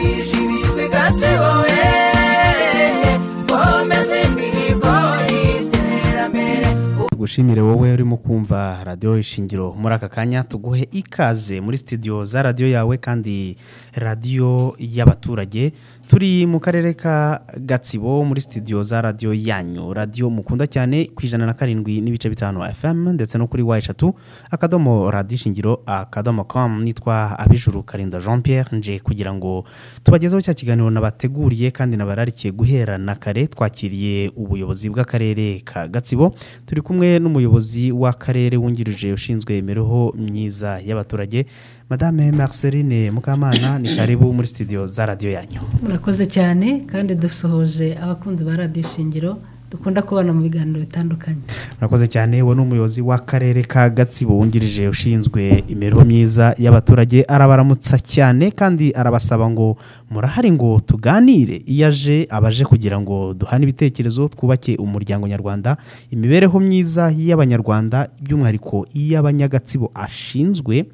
wishimijwe Gatsibo we komeza imihigo y'iterambere. Gushimire wowe urimo kumva radio Ishingiro muri aka kanya, tuguhe ikaze muri studio za radio yawe kandi radio y'abaturage. Turi mu karere ka Gatsibo muri studio za radio yanyu, radio mukunda cyane ku 107.5 FM ndetse no kuri Y3 akadomo radio Ishingiro akadomo.com. Nitwa Abijuru Karinda Jean Pierre, nje kugira ngo tubagezeho cya kiganiro nabateguriye kandi nabararikiye guhera na kare. Twakiriye ubuyobozi bw'akarere ka Gatsibo, turi kumwe n'umuyobozi w'akarere wungirije ushinzwe imibereho myiza y'abaturage, Madame Marceline Mukamana. Ni karibu muri studio za radio yanyu. Murakoze cyane kandi dusohoje abakunzi ba Radio Ishingiro dukunda kubana mu biganiro bitandukanye. Murakoze cyane. Wo n'umuyobozi w'akarere ka Gatsibo wungirije ushinzwe imibereho myiza y'abaturage, arabaramutsa cyane kandi arabasaba ngo murahari ngo tuganire. Iyaje abaje kugira ngo duhane ibitekerezo, twubake umuryango nyarwanda, imibereho myiza y'abanyarwanda by'umwihariko y'abanyagatsibo ashinzwe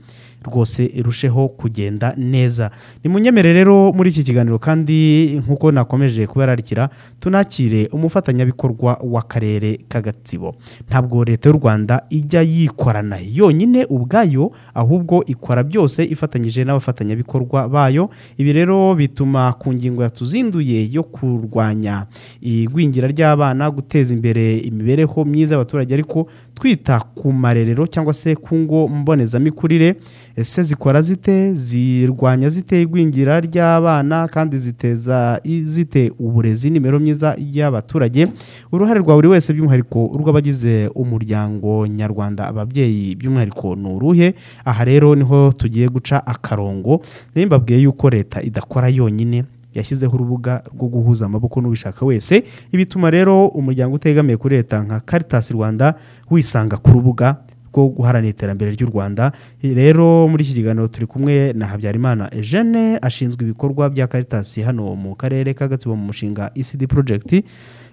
rwose irusheho kugenda neza. Ni munyemere rero muri iki kiganiro kandi nkuko nakomeje kubararikira, tunakire umufatanyabikorwa w'akarere ka Gatsibo. Ntabwo leta y'u Rwanda ijya yikorana yonyine ubwayo, ahubwo ikora byose ifatanyije n'abafatanyabikorwa bayo. Ibi rero bituma ku ngingo yatuzinduye yo kurwanya igwingira ry'abana, guteza imbere imibereho myiza y'abaturage, ariko twita ku marerero cyangwa se ku ngo mbonezamikurire. Ese zikora zite, zirwanya zite igwingira ry'abana kandi ziteza zite uburezi n'imibereho myiza y'abaturage? Uruhare rwa buri wese by'umwihariko urw'abagize umuryango nyarwanda, ababyeyi by'umwihariko n'uruhe? Aha rero niho tugiye guca akarongo. Nimbabwiye yuko leta idakora yonyine, yashyizeho urubuga rwo guhuza amaboko n'ubishaka wese. Ibituma rero umuryango utegamiye kuri leta nka Caritas Rwanda wisanga ku rubuga rwo guharanira iterambere ry'u Rwanda. Rero muri iki kiganiro turi kumwe na Habyarimana Eugene, ashinzwe ibikorwa bya Caritas hano mu karere ka Gatsibo mu mushinga ECD project.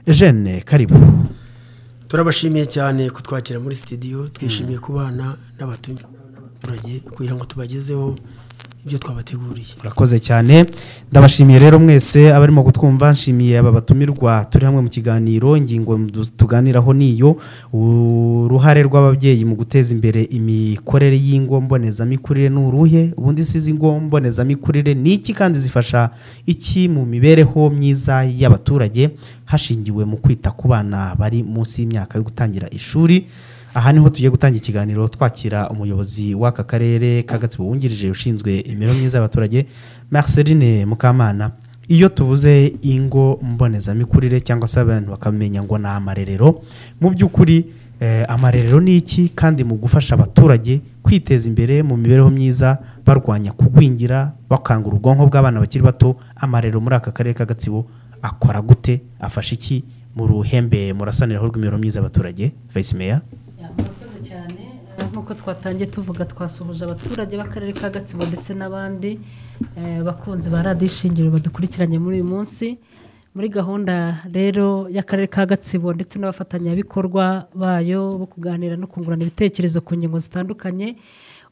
Eugene, karibu. Turabashimiye cyane kutwakira muri studio, twishimiye kubana n'abaturage kugira ngo tubagezeho ibyo twabateguriye. Murakoze cyane. Ndabashimiye rero mwese abarimo gutwumva. Nshimiye aba batumirwa turi hamwe mu kiganiro. Ingingo tuganiraho niyo uruhare rw'ababyeyi mu guteza imbere imikorere y'ingo mbonezamikurire n'uruhe. Ubundi sizi ingo mbonezamikurire ni iki kandi zifasha iki mu mibereho myiza y'abaturage hashingiwe mu kwita ku bana bari munsi y'imyaka yo gutangira ishuri? Aha niho tugiye gutanga ikiganiro twakira umuyobozi w'aka karere ka Gatsibo wungirije ushinzwe imibereho myiza y'abaturage, Marceline Mukamana. Iyo tuvuze ingo mbonezamikurire cyangwa se abantu bakamenya ngo na amarerero, mu by'ukuri amarerero ni iki kandi mu gufasha abaturage kwiteza imbere mu mibereho myiza, barwanya kugwingira, bakangura ubwonko bw'abana bakiri bato, amarerero muri aka karere ka Gatsibo akora gute, afasha iki mu ruhembe murasaniraho rw'imibereho myiza y'abaturage? Vice Mayor. Murakoze cyane. Nkuko twatangiye tuvuga, twasuhuje abaturage b'akarere ka Gatsibo ndetse n'abandi bakunzi ba Radio Ishingiro badukurikiranye muri uyu munsi. Muri gahunda rero y'akarere ka Gatsibo ndetse n'abafatanyabikorwa bayo bo kuganira no kungurana ibitekerezo ku ngingo zitandukanye,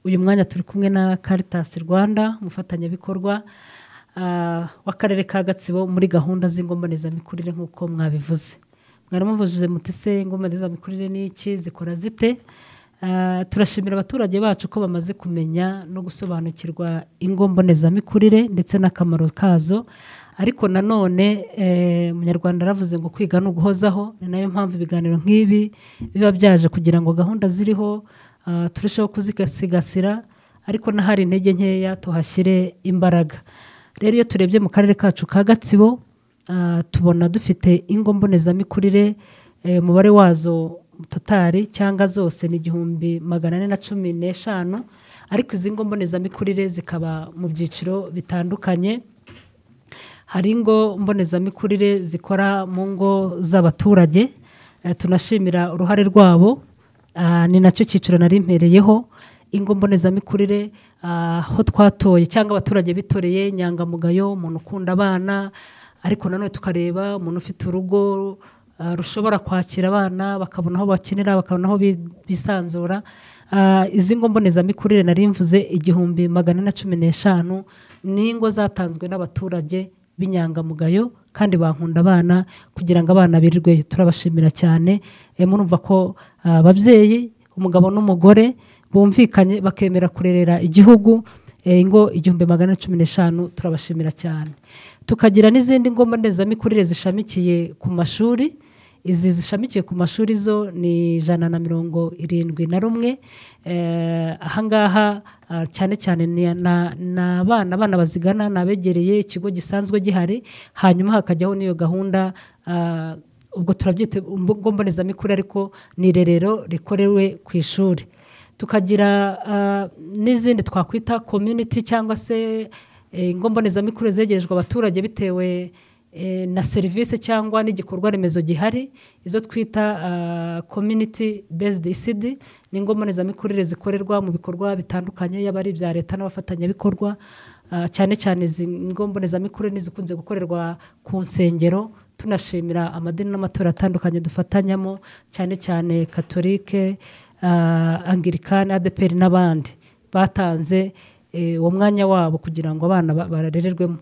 uyu mwanya turi kumwe na Caritas Rwanda, umufatanyabikorwa w'akarere ka Gatsibo muri gahunda z'ingo mbonezamikurire nk'uko mwabivuze. Mwaramuvuze muti se ingo mbonezamikurire ni iki, zikora zite? Turashimira abaturage bacu ko bamaze kumenya no gusobanukirwa ingo mbonezamikurire ndetse n'akamaro kazo. Ariko nanone umunyarwanda aravuze ngo kwiga no guhozaho, ni nayo mpamvu ibiganiro nk'ibi biba byaje kugira ngo gahunda ziriho turusheho kuzigasigasira, ariko n'ahari intege nkeya tuhashyire imbaraga. Rero iyo turebye mu karere kacu ka Gatsibo, tubona dufite ingo mbonezamikurire, umubare wazo totari cyangwa zose ni 1415, ariko izi ngo mbonezamikurire zikaba mu byiciro bitandukanye. Hari ingo mbonezamikurire zikora mu ngo z'abaturage, tunashimira uruhare rwabo, ni nacyo cyiciro nari mpereyeho. Ingo mbonezamikurire aho twatoye cyangwa abaturage bitoreye nyangamugayo, umuntu ukunda abana, ariko nanone tukareba umuntu ufite urugo rushobora kwakira abana, bakabona aho bakinira, bakabona aho bisanzura. izi ngo mbonezamikurire nari mvuze 1415 ni ingo zatanzwe n'abaturage b'inyangamugayo kandi bankunda abana kugira ngo abana birirwe. Turabashimira cyane. Murumva ko ababyeyi umugabo n'umugore bumvikanye bakemera kurerera igihugu ingo 1415. Turabashimira cyane. Tukagira n'izindi ngo mbonezamikurire zishamikiye ku mashuri. Izi zishamikiye ku mashuri zo ni 171. Ahangaha cyane cyane n'abana bazigana nabegereye ikigo gisanzwe gihari, hanyuma hakajyaho n'iyo gahunda ubwo turabyita ngo mbonezamikurire ariko ni irerero rikorewe ku ishuri. Tukagira n'izindi twakwita community cyangwa se ingo mbonezamikurire zegerejwe abaturage bitewe na serivisi cyangwa n'igikorwa remezo gihari. Izo twita community based ECD ni ingo mbonezamikurire zikorerwa mu bikorwa bitandukanye yaba ari ibya leta n'abafatanyabikorwa. Cyane cyane izi ngo mbonezamikurire nizikunze gukorerwa ku nsengero. Tunashimira amadini n'amatorero atandukanye dufatanyamo, cyane cyane Katolike, Anglikani, ADPR n'abandi batanze uwo mwanya wabo kugira ngo abana bararererwemo.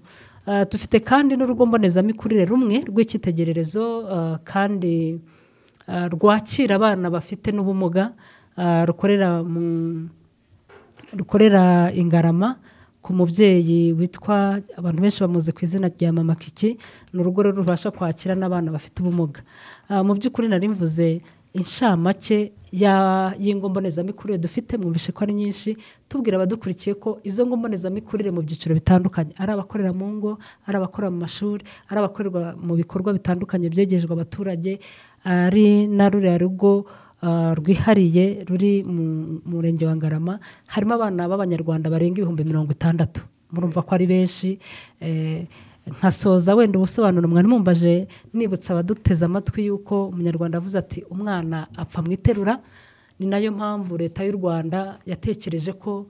Dufite kandi n'urugo mbonezamikurire rumwe rw'icyitegererezo kandi rwakira abana bafite n'ubumuga, rukorera Ingarama ku mubyeyi witwa abantu benshi bamuzi ku izina rya Mama Kiki. Ni urugo rubasha kwakira n'abana bafite ubumuga. Mu by'ukuri nari mvuze inshamake y'ingo mbonezamikurire dufite, mwumvishe ko ari nyinshi. Tubwira abadukurikiye ko izo ngo mbonezamikurire mu byiciro bitandukanye, ari abakorera mu ngo, ari abakorera mu mashuri, ari abakorerwa mu bikorwa bitandukanye byegejwe abaturage, ari na ruriya rugo rwihariye ruri mu murenge wa Ngarama, harimo abana b'abanyarwanda barenga 60,000. Murumva ko ari benshi. Nkasoza wenda ubusobanuro mwari mumbaje nibutsa abaduteze amatwi yuko umunyarwanda avuze ati umwana apfa mu iterura. Ni nayo mpamvu leta y'u Rwanda yatekereje ko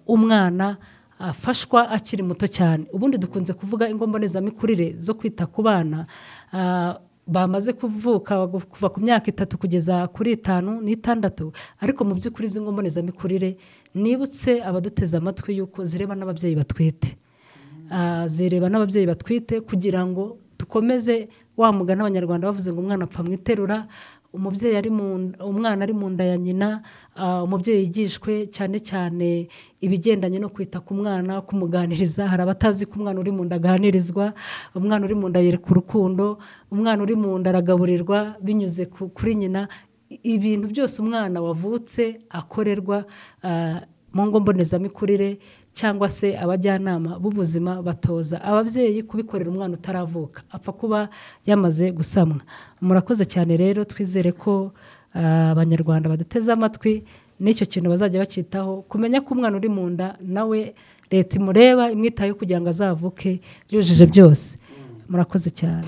umwana afashwa akiri muto cyane. Ubundi dukunze kuvuga ingo mbonezamikurire zo kwita ku bana bamaze kuvuka kuva ku myaka 3 kugeza kuri 5 n'itandatu, ariko mu by'ukuri izi ngo mbonezamikurire nibutse abaduteze amatwi yuko zireba n'ababyeyi batwite. Zireba n'ababyeyi batwite kugira ngo dukomeze wa mugana abanyarwanda bavuze ngo umwana apfa mu iterura. Umwana ari mu nda ya nyina, umubyeyi yigishwe cyane cyane ibigendanye no kwita ku mwana, kumuganiriza. Hari abatazi ko umwana uri mu nda aganirizwa, umwana uri mu nda yereka urukundo, umwana uri mu nda aragaburirwa binyuze kuri nyina. Ibintu byose umwana wavutse akorerwa mu ngo mbonezamikurire cyangwa se abajyanama b'ubuzima batoza ababyeyi kubikorera umwana utaravuka, apfa kuba yamaze gusamwa. Murakoze cyane rero, twizere ko abanyarwanda baduteze amatwi n'icyo kintu bazajya bakitaho, kumenya ko umwana uri mu nda nawe leta imureba imwitayeho kugira ngo azavuke yujuje byose. Murakoze cyane.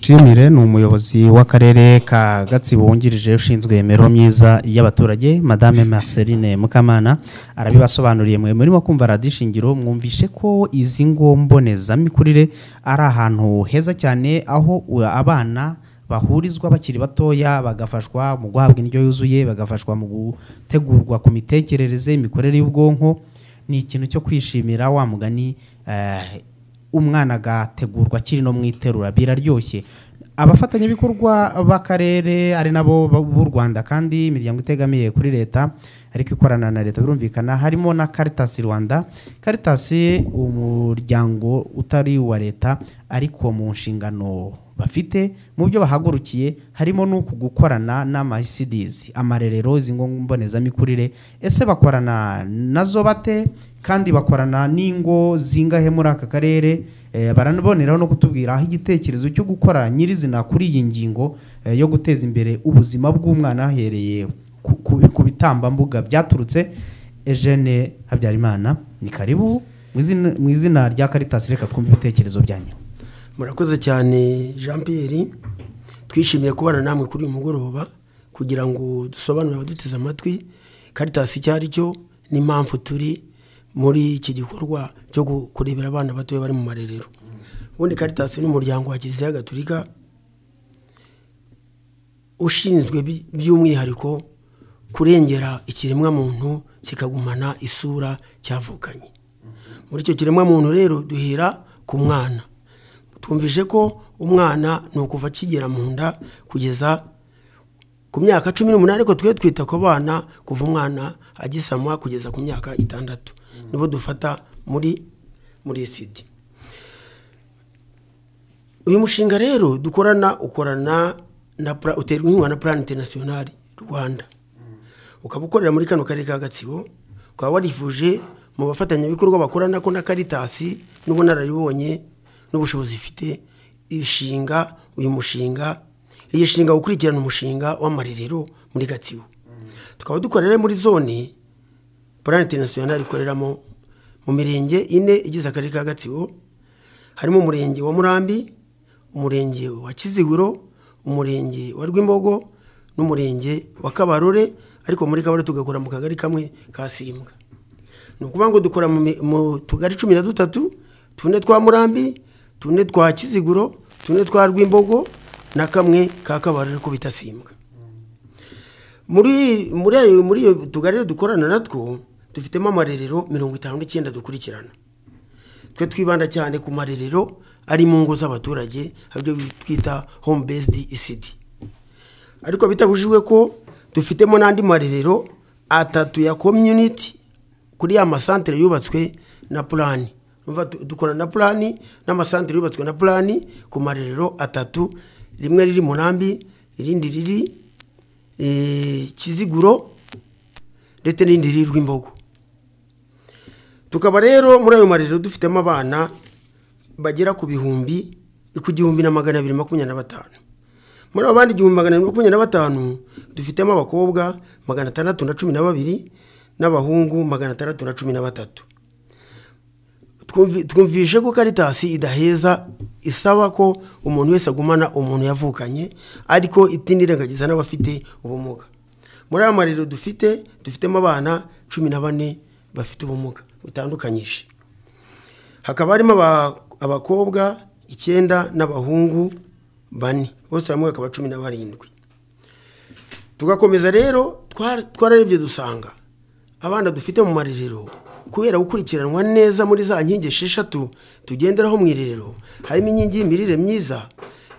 Shimire ni umuyobozi w'akarere ka Gatsibo wungirije ushinzwe imibereho myiza y'abaturage, Madame Marceline Mukamana. Arabibasobanuriye mwe murimo kumva Radio Ishingiro. Mwumvishe ko izi ngo mbonezamikurire ari ahantu heza cyane, aho abana bahurizwa bakiri batoya, bagafashwa mu guhabwa indyo yuzuye, bagafashwa mu gutegurwa ku mitekerereze, imikorere y'ubwonko. Ni ikintu cyo kwishimira. Wa mugani umwana agategurwa akiri no mu iterura, biraryoshye. Abafatanyabikorwa b'akarere ari nabo b'u Rwanda kandi imiryango itegamiye kuri leta ariko ikorana na leta birumvikana, harimo na Caritas Rwanda. Caritas umuryango utari wa leta ariko mu nshingano bafite mu byo bahagurukiye harimo n'uku gukorana n'ama-ECDs, amarerero, izingo mbonezamikurire. Ese bakorana nazo bate kandi bakorana n'ingo zingahe muri aka karere? Baranaboneraho no kutubwira aho igitekerezo cyo gukora nyirizina kuri iyi ngingo yo guteza imbere ubuzima bw'umwana hahereye ku bitambambuga byaturutse. Eugene Habyarimana, ni karibu mu izina rya Caritas. Reka twumve ibitekerezo byanyu. Murakoze cyane Jean Pierre, twishimiye kubana namwe kuri uyu mugoroba kugira ngo dusobanurire abaduteze amatwi Caritas icyo ari cyo n'impamvu turi muri iki gikorwa cyo kurebera abana batoya bari mu marerero. Ubundi Caritas ni umuryango wa Kiliziya Gatolika ushinzwe by'umwihariko kurengera ikiremwa muntu kikagumana isura cyavukanye. Muri icyo kiremwa muntu rero duhera ku mwana. Twumvise ko umwana ni ukuva kigera mu nda kugeza ku myaka 18, ariko twe twita ko bana kuva umwana agisamwa kugeza ku myaka 6 nibo dufata muri ECD. Uyu mushinga rero ukorana na uterwa inkunga na Plan International Rwanda. Ukaba ukorera muri kano karere ka Gatsibo, ukaba warifuje mu bafatanyabikorwa bakorana ko na Caritas n'ubunararibonye n'ubushobozi ifite ibishinga uyu mushinga yishinga gukurikirana umushinga w'amarerero muri Gatsibo. Tukaba dukorera muri zone Plan International ikoreramo mu mirenge 4 igize akarere ka Gatsibo, harimo umurenge wa Murambi, umurenge wa Kiziguro, umurenge wa Rwimbogo n'umurenge wa Kabarore, ariko muri Kabarore tugakora mu kagari kamwe ka Simbwa. Nukuvuga ngo dukora mu tugari 13, 4 twa Murambi, 4 twa Kiziguro, 4 twa Rwimbogo na kamwe ka Kabarore ko bita Simbwa. Muri tugari dukorana natwo dufitemo amarerero 59 dukurikirana. Twe twibanda cyane ku marerero ari mu ngo z'abaturage, habyo twita home based ECD. Ariko bitabujijwe ko dufitemo nandi marerero 3 ya community kuri ya masantere yubatswe na Plan. Umva dukora na Plan n'amasantere yubatswe na Plan ku marerero 3, rimwe riri Murambi, irindi riri Kiziguro ndetse n'indi riri Rwimbogo. Tukaba rero muri ayo marerero dufitemo abana bagera ku bihumbi 1225. Muri abandi 1225 dufitemo abakobwa 612 n'abahungu 613. Twumvishe ko Caritas idaheza isaba ko umuntu wese agumana umuntu yavukanye, ariko itindirengagiza n'abafite ubumuga. Muri aya marerero dufitemo abana 14 bafite ubumuga butandukanyije. Hakaba harimo abakobwa 9 n'abahungu 4, bose hamwe akaba 17. Tugakomeza rero twararebye dusanga abana dufite mu marerero kubera gukurikiranwa neza muri za nkingi 6 tugenderaho mu irerero, harimo inkingi y'imirire myiza,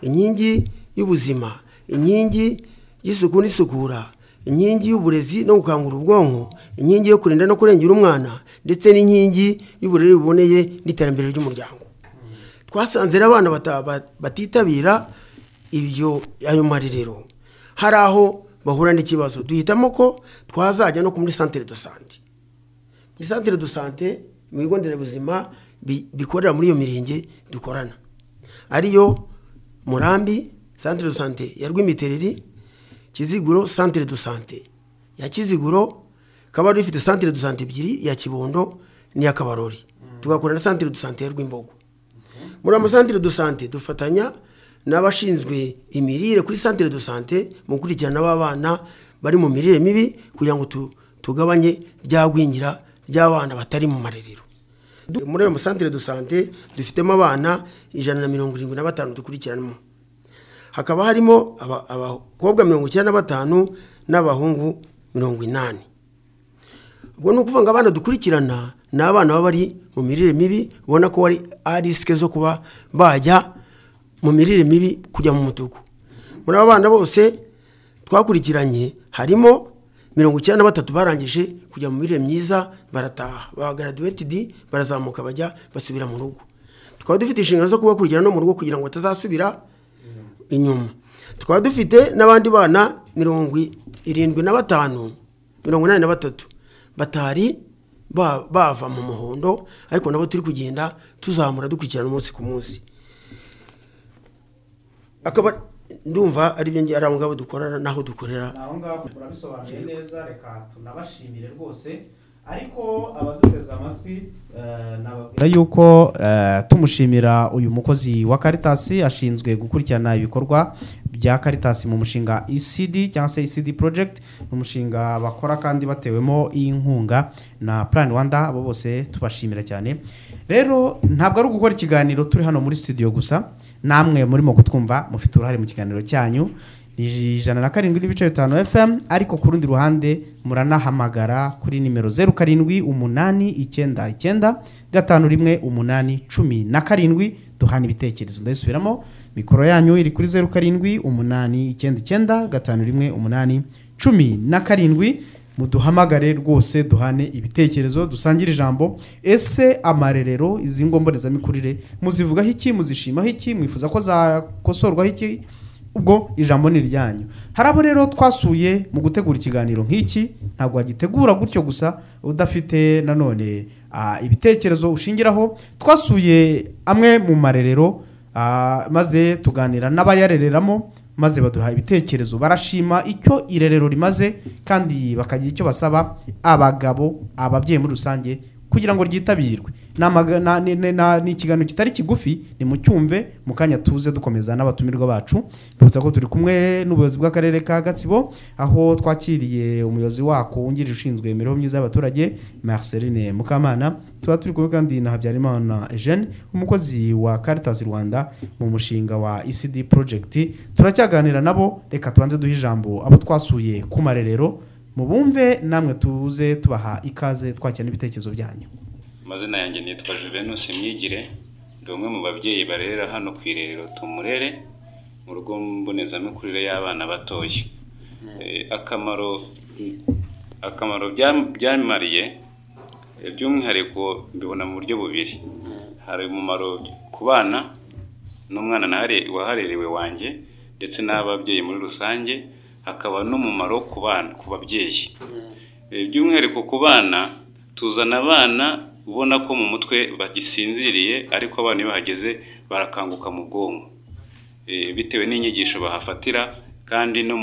inkingi y'ubuzima, inkingi y'isuku n'isukura, inkingi y'uburezi no gukangura ubwonko, inkingi yo kurinda no kurengera umwana, ndetse n'inkingi y'uburere buboneye n'iterambere ry'umuryango. Twasanze abana batitabira ayo marerero hari aho bahura n'ikibazo, duhitamo ko twazajya no muri centre de santé. Muri centre de santé mu bigo nderabuzima bikorera muri iyo mirenge dukorana, ariyo Murambi centre de santé ya Rwimitereri, Kiziguro centre de santé ya Kiziguro, Kabarore ifite centre de santé 2 ya Kibondo n'iya Kabarore. Tugakorana na centre de santé ya Rwimbogo. Muri ama centre de santé dufatanya n'abashinzwe imirire kuri centre de santé mu kurikirana abana bari mu mirire mibi kugira ngo tugabanye ryagwingira ry'abana batari mu marerero. Muri ayo centre de santé dufitemo abana 175 dukurikiranamo. Hakaba harimo abakobwa 95 n'abahungu 80. Ubwo no kuvuga abana dukurikirana n'abana bari mu mirire mibi, ubona ko ari riske zo kuba bajya mu mirire mibi kujya mu mutuku. Muri abana bose twakurikiranye harimo 93 barangije kujya mu mirire myiza, barataha ba graduated, barazamuka bajya basubira mu rugo. Tukaba dufite inshingano zo kubakurikirana no mu rugo kugira ngo batazasubira inyuma. Tukaba dufite n'abandi bana 75 83 batari bava mu muhondo, ariko nabo turi kugenda tuzamura dukurikirana umunsi ku munsi. Akaba ndumva ari byo ari ngabo dukorana naho dukorera. Naho ngabo urabisobanuye neza, reka tunabashimire rwose. Ariko abaduteza amatwi nababwira yuko tumushimira uyu mukozi wa Caritas ashinzwe gukurikirana ibikorwa bya Caritas mu mushinga ECD cyangwa se ECD project, umushinga bakora kandi batewemo inkunga na Plan Rwanda. Abo bose tubashimira cyane. Rero ntabwo ari gukora ikiganiro turi hano muri studio gusa, namwe murimo kutwumva mufite uruhare mu kiganiro cyanyu. ni 107.5 FM, ariko ku rundi ruhande muranahamagara kuri nimero 0788951817 duhana ibitekerezo. Ndasubiramo, mikoro yanyu iri kuri 0788951817 muduhamagare rwose duhane ibitekerezo, dusangire ijambo. Ese amarerero izi ngombonezamikurire muzivugaho iki, muzishimaho iki, mwifuza ko zakosorwaho iki? Ubwo ijambo ni ryanyu. Harabo rero twasuye mu gutegura ikiganiro nk'iki, ntabwo wagitegura gutyo gusa udafite nanone ibitekerezo ushingiraho. Twasuye amwe mu marerero maze tuganira n'abayarereramo, maze baduha ibitekerezo, barashima icyo irerero rimaze kandi bakagira icyo basaba abagabo, ababyeyi muri rusange kugira ngo ryitabirwe. Ni ikiganiro kitari kigufi, ni mu cyumve mu kanya tuze dukomeza n'abatumirwa bacu. Bibutsa ko turi kumwe n'ubuyobozi bw'akarere ka Gatsibo, aho twakiriye umuyobozi wako wungirije ushinzwe imibereho myiza y'abaturage Marceline Mukamana. Tuba turi kumwe kandi na Habyarimana Eugene, umukozi wa Caritas Rwanda mu mushinga wa ECD project. Turacyaganira nabo, reka tubanze duhe ijambo abo twasuye ku marerero, mubumve namwe tuze tubaha ikaze twakira n'ibitekerezo byanyu. Amazina yanjye nitwa Juvenus Myigire, ndi umwe mu babyeyi barera hano ku irerero Tumurere mu rugo mbonezamikurire y'abana batoya. Akamaro byamariye by'umwihariko mbibona mu buryo bubiri. Hari umumaro ku bana n'umwana waharerewe wanjye ndetse n'ababyeyi muri rusange, hakaba n'umumaro ku bana, ku babyeyi. By'umwihariko ku bana, tuzana abana ubona ko mu mutwe bagisinziriye, ariko abana iyo bahageze barakanguka mu bwonko bitewe n'inyigisho bahafatira, kandi no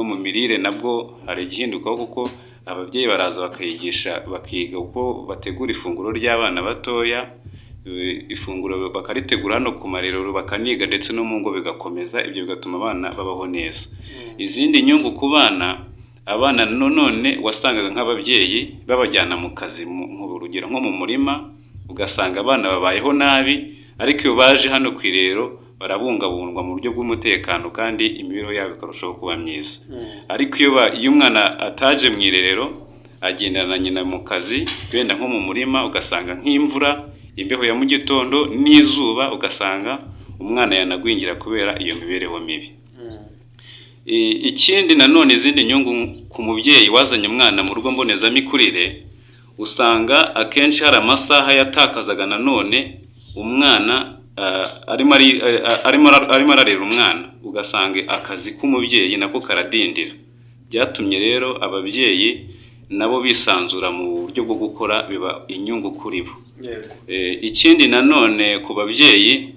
mu mirire nabwo hari igihinduka, kuko ababyeyi baraza bakiga uko bategura ifunguro ry'abana batoya. Ifunguro bakaritegura hano ku marerero, bakaniga ndetse no mu ngo bigakomeza, ibyo bigatuma abana babaho neza. Izindi nyungu ku bana, abana none wasangaga nk'ababyeyi babajyana mu kazi, mu rugero nko mu murima, ugasanga abana babayeho nabi, ariko iyo baje hano ku irerero barabungabungwa mu buryo bw'umutekano kandi imibereho yabo ikarushaho kuba myiza. Ariko iyo umwana ataje mu irerero, agendana na nyina mu kazi, wenda nko mu murima, ugasanga nk'imvura, imbeho ya mu gitondo n'izuba, ugasanga umwana yanagwingira kubera iyo mibereho mibi. Ikindi nanone, izindi nyungu ku mubyeyi wazanye umwana mu rugo mbonezamikurire, usanga akenshi hari amasaha yatakazaga nanone umwana arimo ararera umwana, ugasanga akazi k'umubyeyi nako karadindira. Byatumye rero ababyeyi nabo bisanzura mu buryo bwo gukora, biba inyungu kuri bo. Ikindi nanone ku babyeyi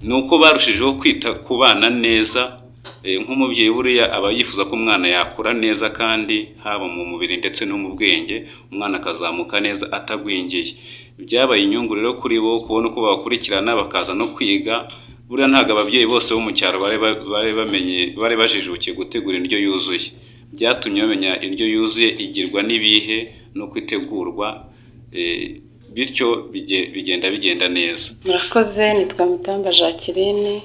ni uko barushijeho kwita ku bana neza. Nk'umubyeyi buriya aba yifuza ko umwana yakura neza, kandi haba mu mubiri ndetse no mu bwenge, umwana akazamuka neza atagwingiye. Byabaye inyungu rero kuri bo kubona uko bakurikirana bakaza no kwiga. Buriya ntabwo ababyeyi bose bo mu cyaro bari bajijukiye gutegura indyo yuzuye. Byatumye bamenya indyo yuzuye igirwa n'ibihe no kwitegurwa, bityo bigenda neza. Murakoze, nitwa Mutamba Jacqueline,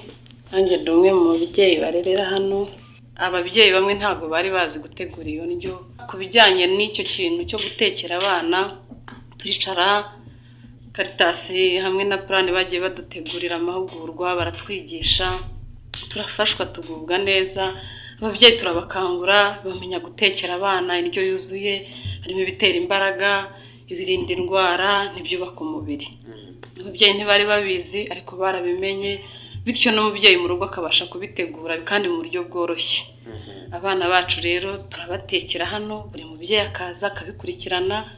nanjye ndi umwe mu babyeyi barerera hano. Ababyeyi bamwe ntabwo bari bazi gutegura iyo ndyo. Ku bijyanye n'icyo kintu cyo gutekera abana, turicara Caritas hamwe na Plan bagiye badutegurira amahugurwa, baratwigisha, turafashwa, tugubwa neza. Ababyeyi turabakangura bamenya gutekera abana indyo yuzuye, harimo ibitera imbaraga, ibirinda indwara n'ibyubaka umubiri. Ababyeyi ntibari babizi, ariko barabimenye, bityo n'umubyeyi mu rugo akabasha kubitegura kandi mu buryo bworoshye. Abana bacu rero turabatekera hano, buri mubyeyi akaza akabikurikirana,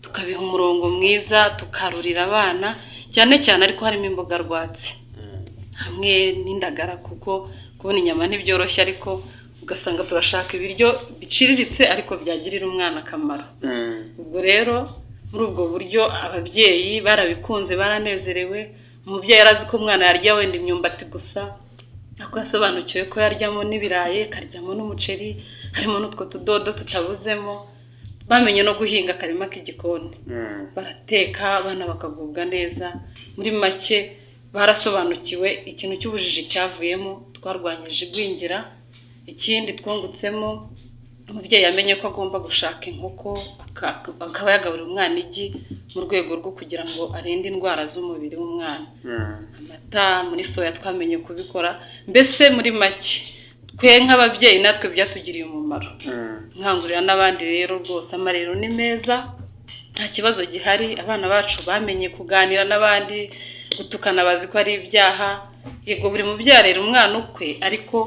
tukabiha umurongo mwiza, tukarurira abana cyane cyane, ariko harimo imboga rwatsi hamwe n'indagara, kuko kubona inyama ntibyoroshye, ariko ugasanga turashaka ibiryo biciriritse ariko byagirira umwana akamaro. Ubwo rero muri ubwo buryo ababyeyi barabikunze, baranezerewe. Umubyeyi arazi ko umwana yarya wenda imyumbati gusa, ariko yasobanukiwe ko yaryamo n'ibirayi, akaryamo n'umuceri, harimo n'utwo tudodo tutabuzemo. Bamenye no guhinga akarima k'igikoni, barateka, abana bakagubwa neza. Muri make barasobanukiwe ikintu cy'ubujiji cyavuyemo, twarwanyije igwingira. ikindi twungutsemo umubyeyi yamenye ko agomba gushaka inkoko akaba yagaburira umwana igi mu rwego rwo kugira ngo arinde indwara z'umubiri w'umwana. Amata muri soya twamenye kubikora, mbese muri make twe nk'ababyeyi natwe byatugiriye umumaro. Nkangurira n'abandi rero rwose amarero ni meza, nta kibazo gihari. Abana bacu bamenye kuganira n'abandi, gutukana bazi ko ari ibyaha. Yego buri mubyeyi arera umwana ukwe, ariko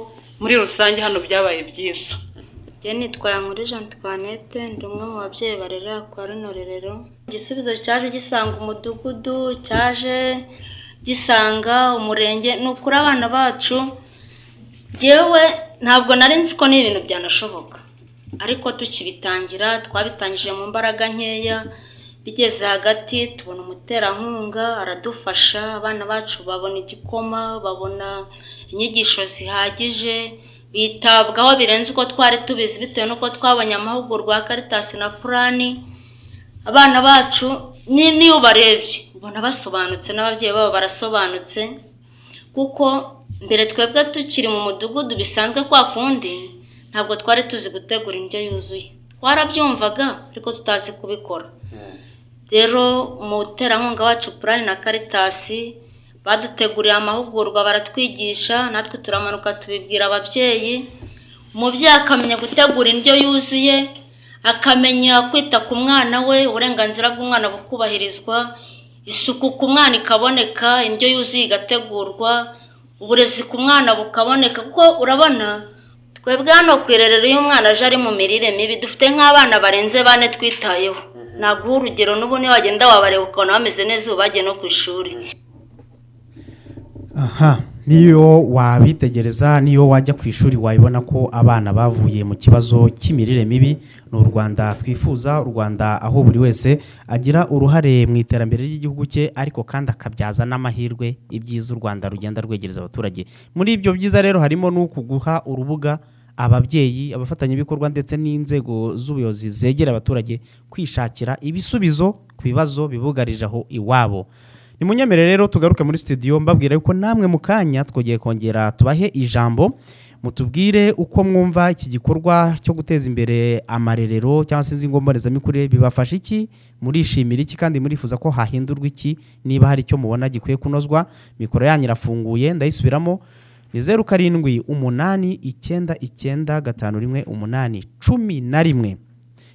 muri rusange hano byabaye byiza. Nitwa Yankurije Antoinette, ndi umwe mu babyeyi barera kwa rino rerero. Igisubizo cyaje gisanga umudugudu, cyaje gisanga umurenge. Ni ukuri abana bacu, yewe ntabwo nari nzi ko n'ibintu byanashoboka, ariko tukibitangira twabitangije mu mbaraga nkeya. Bigeze hagati tubona umuterankunga aradufasha, abana bacu babona igikoma, babona inyigisho zihagije, bitabwaho birenze uko twari tubizi bitewe n'uko twabonye amahugurwa ya Caritas na Purani. Abana bacu niyo ubarebye ubona basobanutse, n'ababyeyi babo barasobanutse, kuko mbere twebwe tukiri mu mudugudu bisanzwe kwa kundi ntabwo twari tuzi gutegura indyo yuzuye. Twarabyumvaga ariko tutazi kubikora. Rero umuterankunga wacu Purani na Caritas baduteguriye amahugurwa, baratwigisha, natwe turamanuka tubibwira ababyeyi. Umubyeyi akamenya gutegura indyo yuzuye, akamenya kwita ku mwana we, uburenganzira bw'umwana bukubahirizwa, isuku ku mwana ikaboneka, indyo yuzuye igategurwa, uburezi ku mwana bukaboneka. Kuko urabona twebwe hano ku irerero iyo umwana aje ari mu mirire mibi dufite nk'abana barenze 4 twitayeho. Naguha urugero, n'ubu niyo wagenda wabareba ukabona bameze neza ubu bagiye no ku ishuri. niyo wabitegereza, niyo wajya ku ishuri wayibona ko abana bavuye mu kibazo cy'imirire mibi. Ni u Rwanda twifuza, u Rwanda aho buri wese agira uruhare mu iterambere ry'igihugu cye, ariko kandi akabyaza n'amahirwe ibyiza u Rwanda rugenda rwegereza abaturage. Muri ibyo byiza rero harimo n'uku guha urubuga ababyeyi, abafatanyabikorwa ndetse n'inzego z'ubuyobozi zegera abaturage kwishakira ibisubizo ku bibazo bibugarije aho iwabo. Ni munyemere rero tugaruke muri studio mbabwira yuko namwe mu kanya twogeye kongera tubahe ijambo, mutubwire uko mwumva iki gikorwa cyo guteza imbere amarerero cyangwa se ingo mbonezamikurire bibafasha iki, murishimira iki kandi murifuza ko hahindurwa iki, niba hari icyo mubona gikwiye kunozwa. Mikoro yanyu irafunguye, ndayisubiramo ni 0789951811.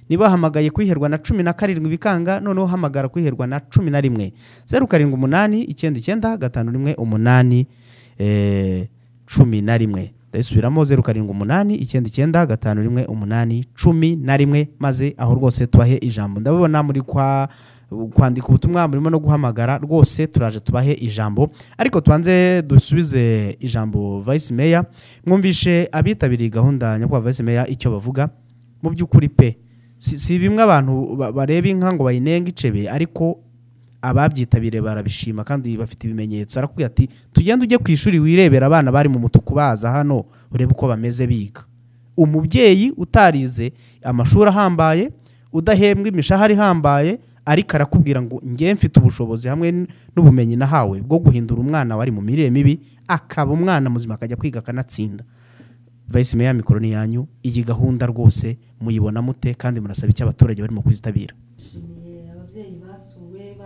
Niba hamagaye kwiherwa na 17 bikanga, noneho hamagara kwiherwa na 11. 0789951811. Ndayisubiramo 0789951811, maze aho rwose tubahe ijambo. Ndabona muri kwandika ubutumwa, murimo no guhamagara, rwose turaje tubahe ijambo. Ariko tubanze dusubize ijambo Vice Mayor. Mwumvishe abitabiriye gahunda nyakubahwa Vice Mayor icyo bavuga. Mu by'ukuri pe si bimwe abantu bareba inka ngo bayinenga icebe, ariko ababyitabire barabishima kandi bafite ibimenyetso. Arakubwira ati tugende ujye ku ishuri wirebera abana bari mu mutuku baza hano urebe uko bameze biga. Umubyeyi utarize amashuri ahambaye, udahembwa imishahara ihambaye, ariko arakubwira ngo ngiye mfite ubushobozi hamwe n'ubumenyi nahawe bwo guhindura umwana wari mu mirire mibi akaba umwana muzima akajya kwiga akanatsinda. Vice Mayor, mikoro ni yanyu. Iyi gahunda rwose muyibona mute kandi murasaba icyo abaturage barimo kwizitabira? Ababyeyi basuwe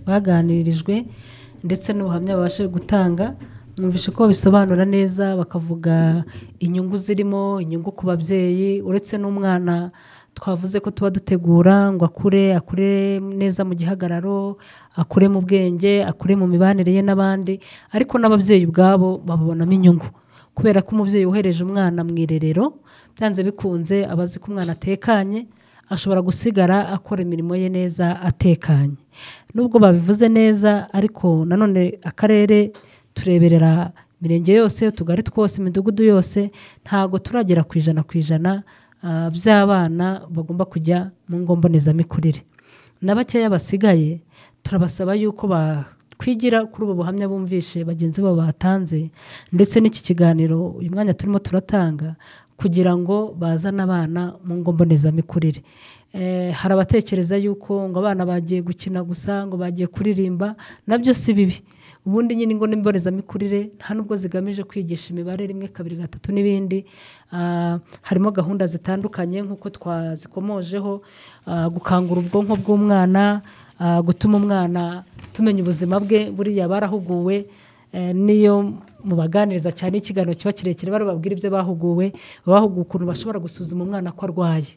baganirijwe ndetse n'ubuhamya babashe gutanga, numvishe ko bisobanura neza, bakavuga inyungu zirimo, inyungu ku babyeyi, uretse n'umwana twavuze ko tuba dutegura ngo akure neza mu gihagararo, akure mu bwenge, akure mu mibanire ye n'abandi, ariko n'ababyeyi ubwabo babonamo inyungu. Kubera ko umubyeyi wohereje umwana mu irerero byanze bikunze abazi ko umwana atekanye, ashobora gusigara akora imirimo ye neza atekanye. Nubwo babivuze neza, ariko nanone akarere tureberera mirenge yose, utugari twose, imidugudu yose, ntago turagera ku ijana by'abana bagomba kujya mu ngo mbonezamikurire. Na bakeya basigaye turabasaba yuko kwigira kuri ubu buhamya bumvishe bagenzi babo batanze, ndetse n'iki kiganiro uyu mwanya turimo turatanga, kugira ngo bazane abana mu ngo mbonezamikurire. Hari abatekereza yuko ngo abana bagiye gukina gusa, ngo bagiye kuririmba, nabyo si bibi. ubundi nyine ingo mbonezamikurire nta nubwo zigamije kwigisha imibare 1 2 3 n'ibindi. Harimo gahunda zitandukanye nk'uko twazikomojeho, gukangura ubwonko bw'umwana, gutuma umwana tumenya ubuzima bwe. Buriya barahuguwe, niyo mubaganiriza cyane ikiganiro kiba kirekire barababwira ibyo bahuguwe ukuntu bashobora gusuzuma umwana ko arwaye,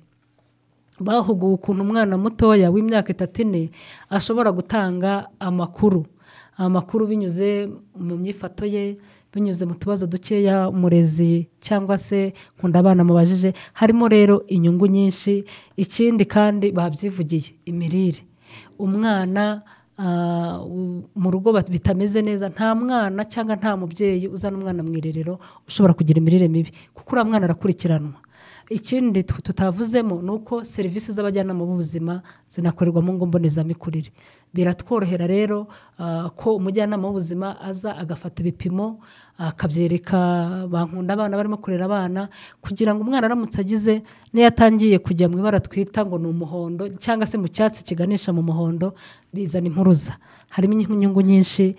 bahuguwe ukuntu umwana mutoya w'imyaka 3-4 ashobora gutanga amakuru binyuze mu myifato ye, binyuze mu tubazo dukeya umurezi cyangwa se nkunda abana mubajije. Harimo rero inyungu nyinshi. Ikindi kandi babyivugiye imirire, umwana mu rugo bitameze neza, nta mwana cyangwa nta mubyeyi uzana umwana mu irerero ushobora kugira imirire mibi, kuko uriya mwana arakurikiranwa. Ikindi tutavuzemo ni uko serivisi z'abajyanama b'ubuzima zinakorerwa mu ngo mbonezamikurire. Biratworohera rero ko umujyanama w'ubuzima aza agafata ibipimo akabyereka bankunda abana barimo kurera abana, kugira ngo umwana aramutse agize niyo atangiye kujya mu ibara twita ngo ni umuhondo cyangwa se mu cyatsi kiganisha mu muhondo, bizana impuruza. Harimo inyungu nyinshi.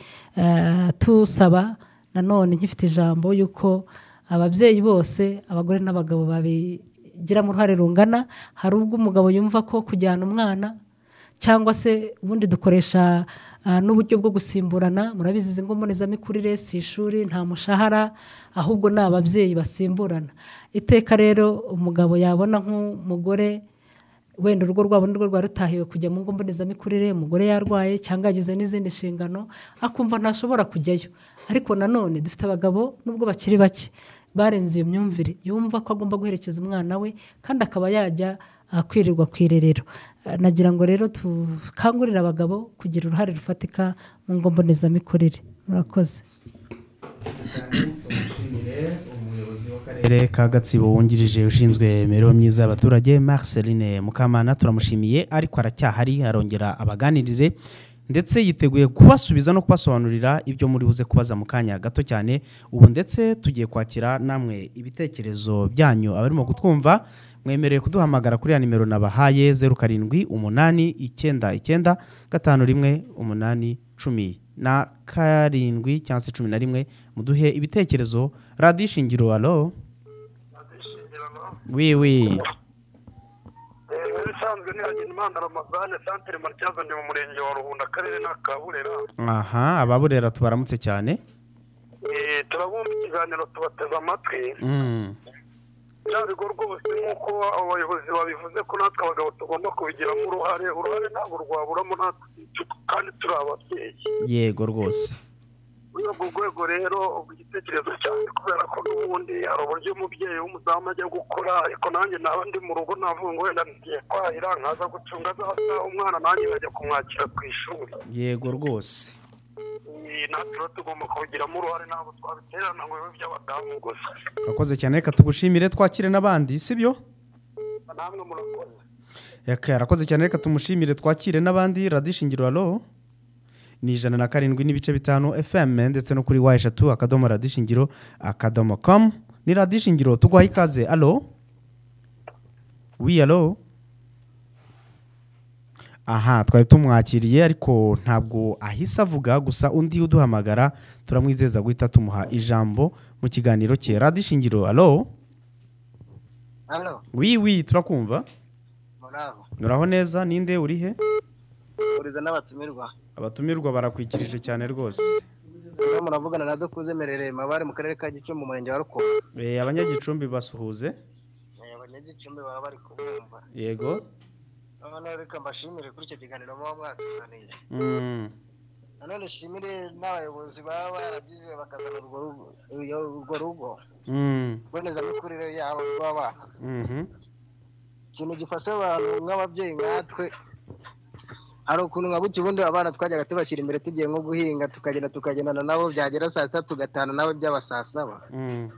Tusaba nanone nkifite ijambo yuko ababyeyi bose, abagore n'abagabo, babigiramo uruhare rungana. Hari ubwo umugabo yumva ko kujyana umwana cyangwa se ubundi dukoresha n'uburyo bwo gusimburana. Murabizi izi ngo mbonezamikurire si ishuri, nta mushahara, ahubwo ni ababyeyi basimburana. Iteka rero umugabo yabona nk'umugore wenda urugo rwabo nirwo rwari rutahiwe kujya mu ngo mbonezamikurire, umugore yarwaye cyangwa yagize n'izindi nshingano, akumva ntashobora kujyayo. Ariko nanone dufite abagabo nubwo bakiri bake barenze iyo myumvire, yumva ko agomba guherekeza umwana we kandi akaba yajya kwirirwa ku irerero. Nagira ngo rero tukangurira abagabo kugira uruhare rufatika mu ngo mbonezamikurire. Murakoze. Umuyobozi w'akarere ka Gatsibo wungirije ushinzwe imibereho myiza y'abaturage Marceline Mukamana turamushimiye, ariko aracyahari, arongera abaganirire ndetse yiteguye kubasubiza no kubasobanurira ibyo muri buze kubaza mu kanya gato cyane. Ubu ndetse tugiye kwakira namwe ibitekerezo byanyu abarimo gutwumva. Mwemereye kuduhamagara kuri ya nimero nabahaye 0789511817 cyangwa se 11. Muduhe ibitekerezo. Radio Shingiro, alo. Oui. Bisanzwe ni Hagimana Ramazane, Centre Matyazo, ndi mu murenge wa Ruhunda, akarere na Kaburera. Aha, ababurera tubaramutse cyane. Turabumva ikiganiro tubateze amatwi. Byarigo rwose nk'uko abayobozi babivuze ko natwe abagabo tugomba kubigiramo uruhare ntabwo rwaburamo natwe kandi turi ababyeyi. Yego rwose. Muri ubwo rwego rero igitekerezo cyane, kubera ko n'ubundi hari uburyo umubyeyi w'umudamu ajya gukora, ariko nanjye naba ndi mu rugo navuga ngo wenda ngiye kwahira nkaza gucunga za umwana nanjye nkajya kumwakira ku ishuri. Yego rwose. Natwe tugomba kubigiramo uruhare, ntabwo twabiterana ngo bibe by'abadamu gusa. Urakoze cyane, reka tugushimire, twakire n'abandi, sibyo? Namwe murakoze. Arakoze cyane, reka tumushimire, twakire n'abandi. Radio Shingiro, alo. Ni 107.5 FM ndetse no kuri wa3.radishingiro.com. Ni Radio Shingiro, tugwaha ikaze. Alo. Oui, alo. Aha, twari tumwakiriye ariko ntabwo ahise avuga, gusa undi uduhamagara turamwizeza guhita tumuha ijambo mu kiganiro cye. Radio Shingiro, alo. Alo. Oui, turakumva. Muraho. Muraho neza, ninde urihe? Uriza n'abatumirwa. Abatumirwa barakwikirije cyane rwose. Muravugana na Dukuze Merere Mabare mu karere ka Gicumbi mu murenge wa Rukomo. Abanyagicumbi basuhuze. Abanyagicumbi baba bari kubumva. Yego. None reka mbashimire kuri icyo kiganiro muba mwatuzaniye. None shimire n'abayobozi baba baragize bakazana urwo rugo. Mbonezamikurire yabo rw'abana. Ikintu gifasha abantu nk'ababyeyi nkatwe, hari ukuntu nka buki ubundi abana twajyaga tubashyira imbere tugiye nko guhinga, tukagendana nabo, byagera saa 3 tugatana nabo byaba saa 7.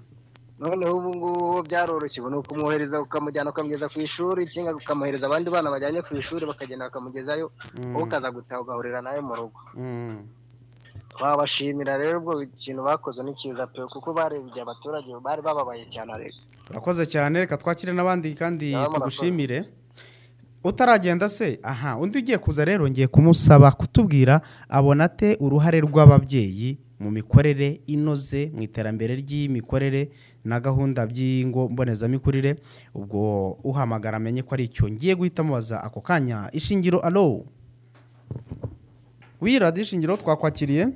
Noneho ubu ngubu byaroroshye, ni ukumwohereza ukamujyana ukamugeza ku ishuri, cyangwa ukamuhereza abandi bana bajyanye ku ishuri bakagenda bakamugezayo, wowe ukaza gutaha ugahurira nawe mu rugo. Twabashimira rero ubwo ikintu bakoze ni cyiza pe, kuko barebye abaturage bari bababaye cyane. Reka urakoze cyane, reka twakire n'abandi kandi tugushimire. utaragenda se aha undi ugiye kuza rero ngiye kumusaba kutubwira abona ate uruhare rw'ababyeyi mu mikorere inoze mu iterambere ry'imikorere na gahunda by'ingo mbonezamikurire ubwo uhamagara amenye ko ari icyo ngiye guhita mubaza ako kanya ishingiro alo wiradi ishingiro twakwakiriye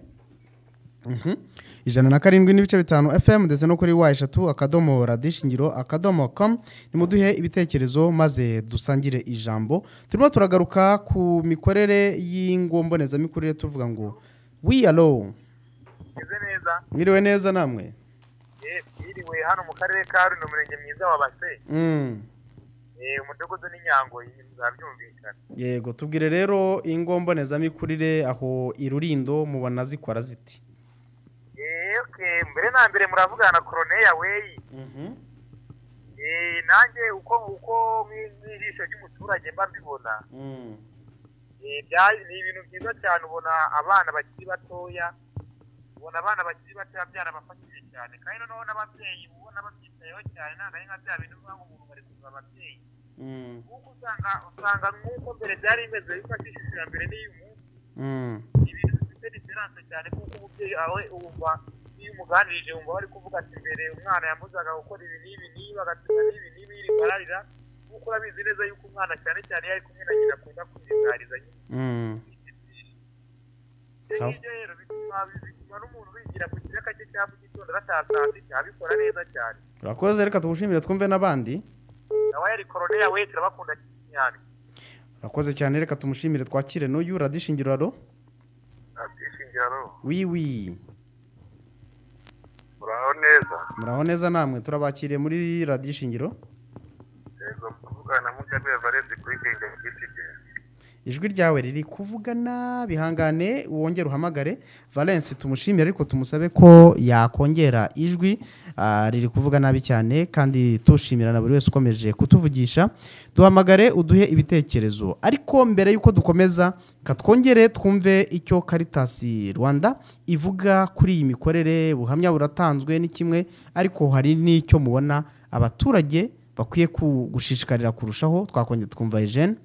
107.5 FM ndetse no kuri Y3 akadomo radishingiro akadomo com nimuduhe ibitekerezo maze dusangire ijambo turimo turagaruka ku mikorere y'ingo mbonezamikurire tuvuga ngo we alone mwiriwe neza namwe mwiriwe hano mu karere ka Runo murenge mwiza wa Base umudogozo n'inyango zabyumvikana yego tubwire rero ingo mbonezamikurire aho irurindo mubona zikora ziti okay mbere na mbere muravugana Coroneya weyi nanjye uko mw'ijisho ry'umuturage mba mbibona ni ibintu byiza cyane ubona abana bakiri batoya byarabafashije cyane kandi noneho n'ababyeyi ubona babyitayeho cyane ntabwo ari nka bya bintu bivuga ngo umuntu bari kuza ababyeyi kuko usanga nk'uko mbere byari bimeze bifashishije ya mbere n'iyo munsi ibintu bifite diferanse cyane kuko umubyeyi awe wumva iyo umuganirije wumva bari kuvuga ati mbere umwana yamuzaga gukora ibi n'ibi bagatuma n'ibi bararira kuko urabizi neza yuko umwana cyane cyane iyo ari kumwe na nyina akunda kwizigariza nyine rero bituma n'umuntu wigira ku kiraka cye cya mu gitondo aratasanga cyabikora neza cyane urakoze reka tugushimire twumve n'abandi nawe yari Coroneya we turabakunda cyane urakoze cyane reka tumushimire twakire n'uyu radishingiro alo oui muraho neza namwe turabakiriye muri radishingiro yego kuvugana mu Gabe Valence kuri Kenge Kitike ijwi ryawe riri kuvugana bihangane wongera uhamagare Valence tumushimire ariko tumusabe ko yakongera ijwi riri kuvuga nabi cyane kandi tushimira na buri wese ukomeje kutuvugisha duhamagare uduhe ibitekerezo ariko mbere yuko dukomeza katwongere twumve icyo Caritas Rwanda ivuga kuri iyi mikorere buhamya buratanzwe ni kimwe ariko hari n'icyo mubona abaturage bakwiye gushishikarira kurushaho twakongera twumva Eugene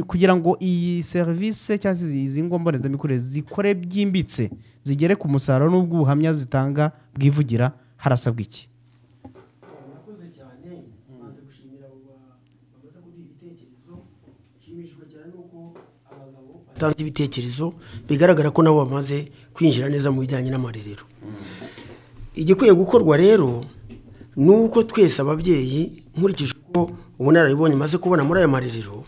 kugira ngo iyi service cyangwa izi ngo mbonezamikurire zikore byimbitse zigere ku musaruro n'ubwo ubuhamya zitanga bwivugira harasabwa iki murakoze cyane banze gushimira bamaze kuduha ibitekerezo shimishijwe cyane nuko abagabo batanze ibitekerezo bigaragara ko nabo bamaze kwinjira neza mu bijyanye n'amarerero igikwiye gukorwa rero nuko twese ababyeyi nkurikije ko ubunararibonye maze kubona muri aya marerero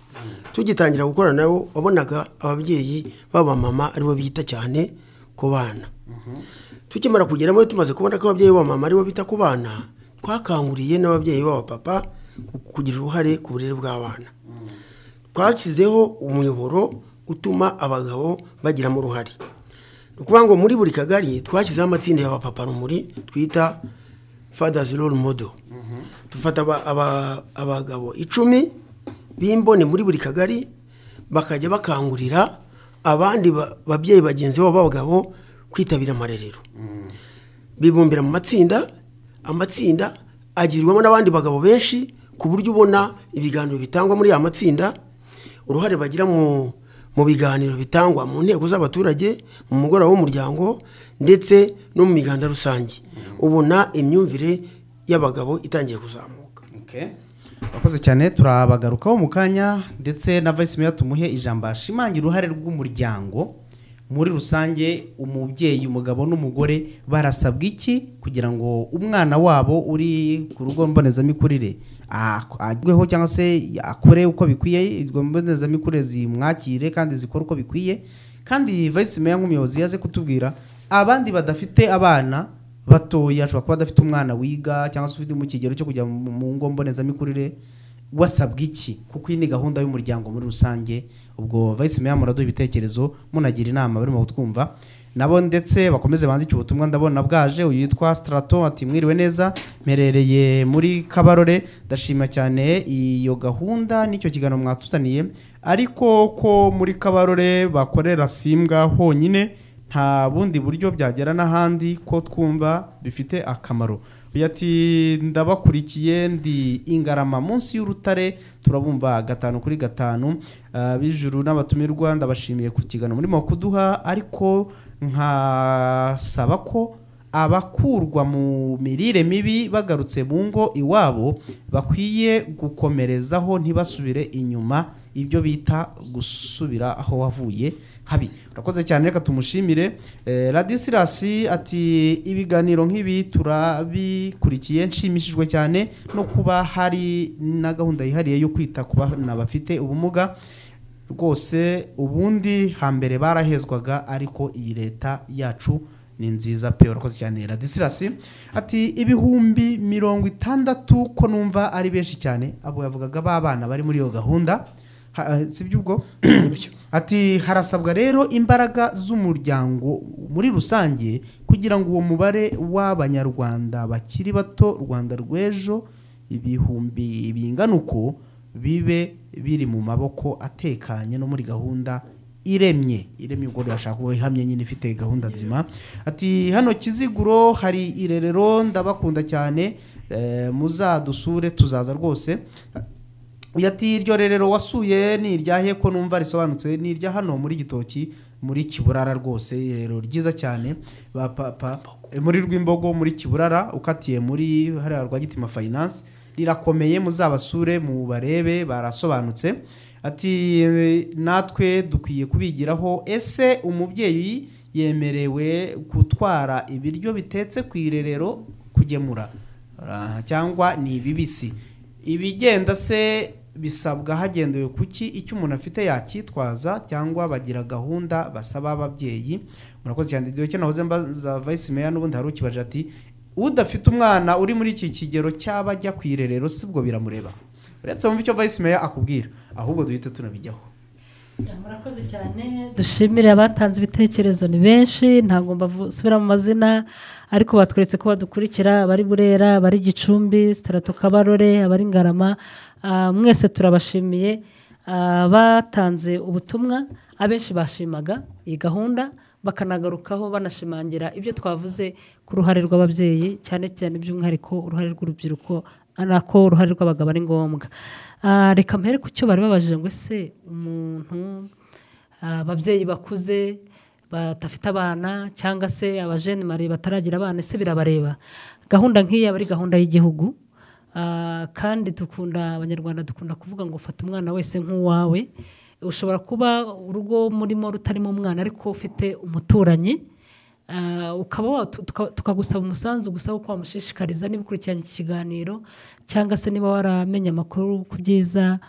tugitangira gukora nabo wabonaga ababyeyi baba mama aribo bita cyane ku bana tukimara kugera muri tumaze kubona ko ababyeyi baba mama aribo bita ku bana twakanguriye n'ababyeyi baba papa kugira uruhare ku burere bw'abana twashyizeho umuyoboro utuma abagabo bagiramo uruhare ni ukuvuga ngo muri buri kagari twashyizeho amatsinda y'abapapa rumuri twita fathers role model dufata abagabo 10 bimbone muri buri kagari bakajya bakangurira abandi babyeyi bagenzi babo b'abagabo kwitabira amarerero bibumbira mu amatsinda agirwamo n'abandi bagabo benshi ku buryo ubona ibiganiro bitangwa muri ya matsinda uruhare bagira mu biganiro bitangwa mu nteko z'abaturage mu mugoroba w'umuryango ndetse no mu miganda rusange ubona imyumvire y'abagabo itangiye kuzamuka Wakoze cyane turabagarukaho mu kanya ndetse na Vice Mayor tumuhe ijambo ashimangira uruhare rw'umuryango muri rusange umubyeyi umugabo n'umugore barasabwa iki kugira ngo umwana wabo uri ku rugo mbonezamikurire agweho cyangwa se akore uko bikwiye mbonezamikurire zimwakire kandi zikora uko bikwiye kandi Vice Mayor nk'umuyobozi yaze kutubwira abandi badafite abana batoya ashobora kuba adafite umwana wiga cyangwa se ufite mu kigero cyo kujya mu ngo mbonezamikurire wasabwa iki kuko iyi ni gahunda y'umuryango muri rusange ubwo Vice Mayor muraduha ibitekerezo munagira inama barimo kutwumva nabo ndetse bakomeze bandike ubutumwa ndabona bwaje uyu yitwa Strato ati mwiriwe neza mperereye muri Kabarore ndashima cyane iyo gahunda n'icyo kiganiro mwatuzaniye ariko ko muri Kabarore bakorera simbwa honyine nta bundi buryo byagera n'ahandi ko twumva bifite akamaro ati ndabakurikiye ndi Ingarama munsi y'urutare turabumva 5/5 bijuru n'abatumirwa ndabashimiye ku kigano murimo kuduha ariko nkasaba ko abakurwa mu mirire mibi bagarutse mu ngo iwabo bakwiye gukomerezaho ntibasubire inyuma ibyo bita gusubira aho wavuye habi. Urakoze cyane reka tumushimire. Ladislas ati ibiganiro nk'ibi turabikurikiye nshimishijwe cyane no kuba hari na gahunda yihariye yo kwita ku bana bafite ubumuga rwose ubundi hambere barahezwaga ariko iyi leta yacu ni nziza pe. Urakoze cyane Ladislas ati ibihumbi 60 ko numva ari benshi cyane abo yavugaga babana bari muri iyo gahunda sibyo ubwo ati harasabwa rero imbaraga z'umuryango muri rusange kugira ngo uwo mubare w'abanyarwanda bakiri bato Rwanda rw'ejo ibihumbi binganuko bibe biri mu maboko atekanye no muri gahunda iremye ubwo yashaka ko ihamye nyine ifite gahunda nzima. Ati hano Kiziguro hari irerero ndabakunda cyane muzadusure tuzaza rwose. Yati iryo rerero wasuye ni iryahe ko numva risobanutse ni irya hano muri Gitoki muri Kiburara rwose irerero ryiza cyane ba papa muri Rwimbogo muri Kiburara ukatiye muri hariya Rwagitima Finance rirakomeye muzabasure mu barebe barasobanutse. Ati natwe dukwiye kubigiraho ese umubyeyi yemerewe gutwara ibiryo bitetse ku irerero kugemura cyangwa ni bibisi ibigenda se bisabwa hagendewe kuki icyo umuntu afite yakitwaza cyangwa bagira gahunda basaba ababyeyi. Murakoze cyane dio cyo nahoze mbaza Vice Mayor n'ubundi harukibaje ati udafite umwana uri muri iki kigero cyabajya ku irerero sibwo biramureba uretse mu icyo Vice Mayor akubwira ahubwo duhite tunabijyaho. Murakoze cyane dushimire abatanze ibitekerezo ni benshi ntago mbasubira mu mazina ariko batweretse ko badukurikira bari Burera bari Gicumbi Strato Kabarore abari Ngarama mwese turabashimiye batanze ubutumwa abenshi bashimaga iyi gahunda bakanagarukaho banashimangira ibyo twavuze ku ruhare rw'ababyeyi cyane cyane by'umwihariko uruhare rw'urubyiruko anako uruhare rw'abagabo ari ngombwa. Reka mpere ku cyo bari babajije ngo ese umuntu ababyeyi bakuze batafite abana cyangwa se abajene mari bataragira abana ese birabareba. Gahunda nk'iyi ari gahunda y'igihugu kandi dukunda abanyarwanda dukunda kuvuga ngo fata umwana wese nk'uwawe. Ushobora kuba urugo murimo rutarimo umwana ariko ufite umuturanyi ukaba tukagusaba umusanzu gusa uko wamushishikariza niba ukurikiranye iki kiganiro cyangwa se niba waramenye amakuru ku byiza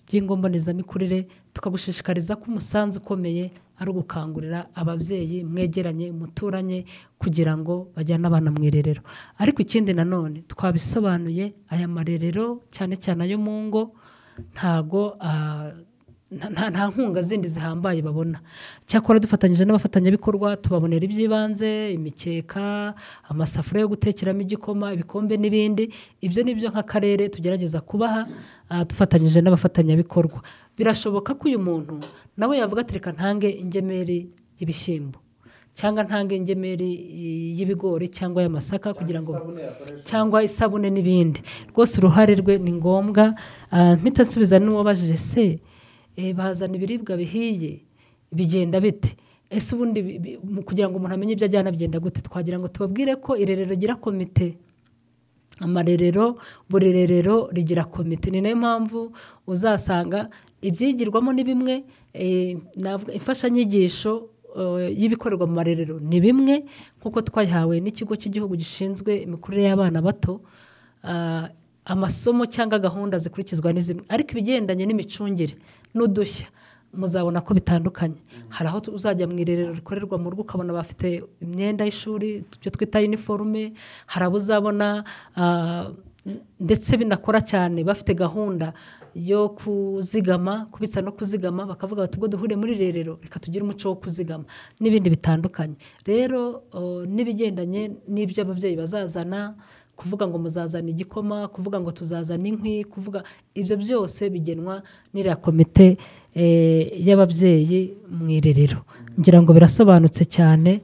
by'ingombonezamikurire tukagushishikariza ko umusanzu ukomeye ari ugukangurira ababyeyi mwegeranye umuturanye kugira ngo bajyane abana mu irerero. Ariko ikindi nanone twabisobanuye aya marerero cyane cyane ayo mu ngo ntago nta nkunga zindi zihambaye babona. Cyakora dufatanyije n'abafatanyabikorwa tubabonera iby'ibanze imikeka amasafuriya yo gutekeramo igikoma ibikombe n'ibindi. Ibyo nibyo nk'akarere tugerageza kubaha dufatanyije n'abafatanyabikorwa. Birashoboka ko uyu muntu nawe yavuga ati reka ntange ingemeri y'ibishyimbo cyangwa ntange ingemeri y'ibigori cyangwa y'amasaka kugira ngo cyangwa isabune n'ibindi. Rwose uruhare rwe ni ngombwa. Mpita nsubiza n'uwabajije se bazana ibiribwa bihiye bigenda bite ese ubundi kugira ngo umuntu amenye ibyo ajyana bigenda gute. Twagira ngo tubabwire ko irerero rigira komite amarerero buri rerero rigira komite. Ni nayo mpamvu uzasanga ibyigirwamo ni bimwe imfashanyigisho y'ibikorerwa mu marerero ni bimwe nk'uko twahawe n'ikigo cy'igihugu gishinzwe imikurire y'abana bato. Amasomo cyangwa gahunda zikurikizwa n'izimwe ariko ibigendanye n'imicungire n'udushya muzabona ko bitandukanye. Hari aho uzajya mu irerero rikorerwa mu rugo ukabona bafite imyenda y'ishuri ibyo twita uniforme. Hari abo uzabona ndetse binakora cyane bafite gahunda yo kuzigama kubitsa no kuzigama bakavuga bati ubwo duhure muri rerero reka tugire umuco wo kuzigama n'ibindi bitandukanye. Rero n'ibigendanye n'ibyo ababyeyi bazazana kuvuga ngo muzazana igikoma kuvuga ngo tuzazana inkwi kuvuga ibyo byose bigenwa n'iriya komite y'ababyeyi mu irerero. Ngira ngo birasobanutse cyane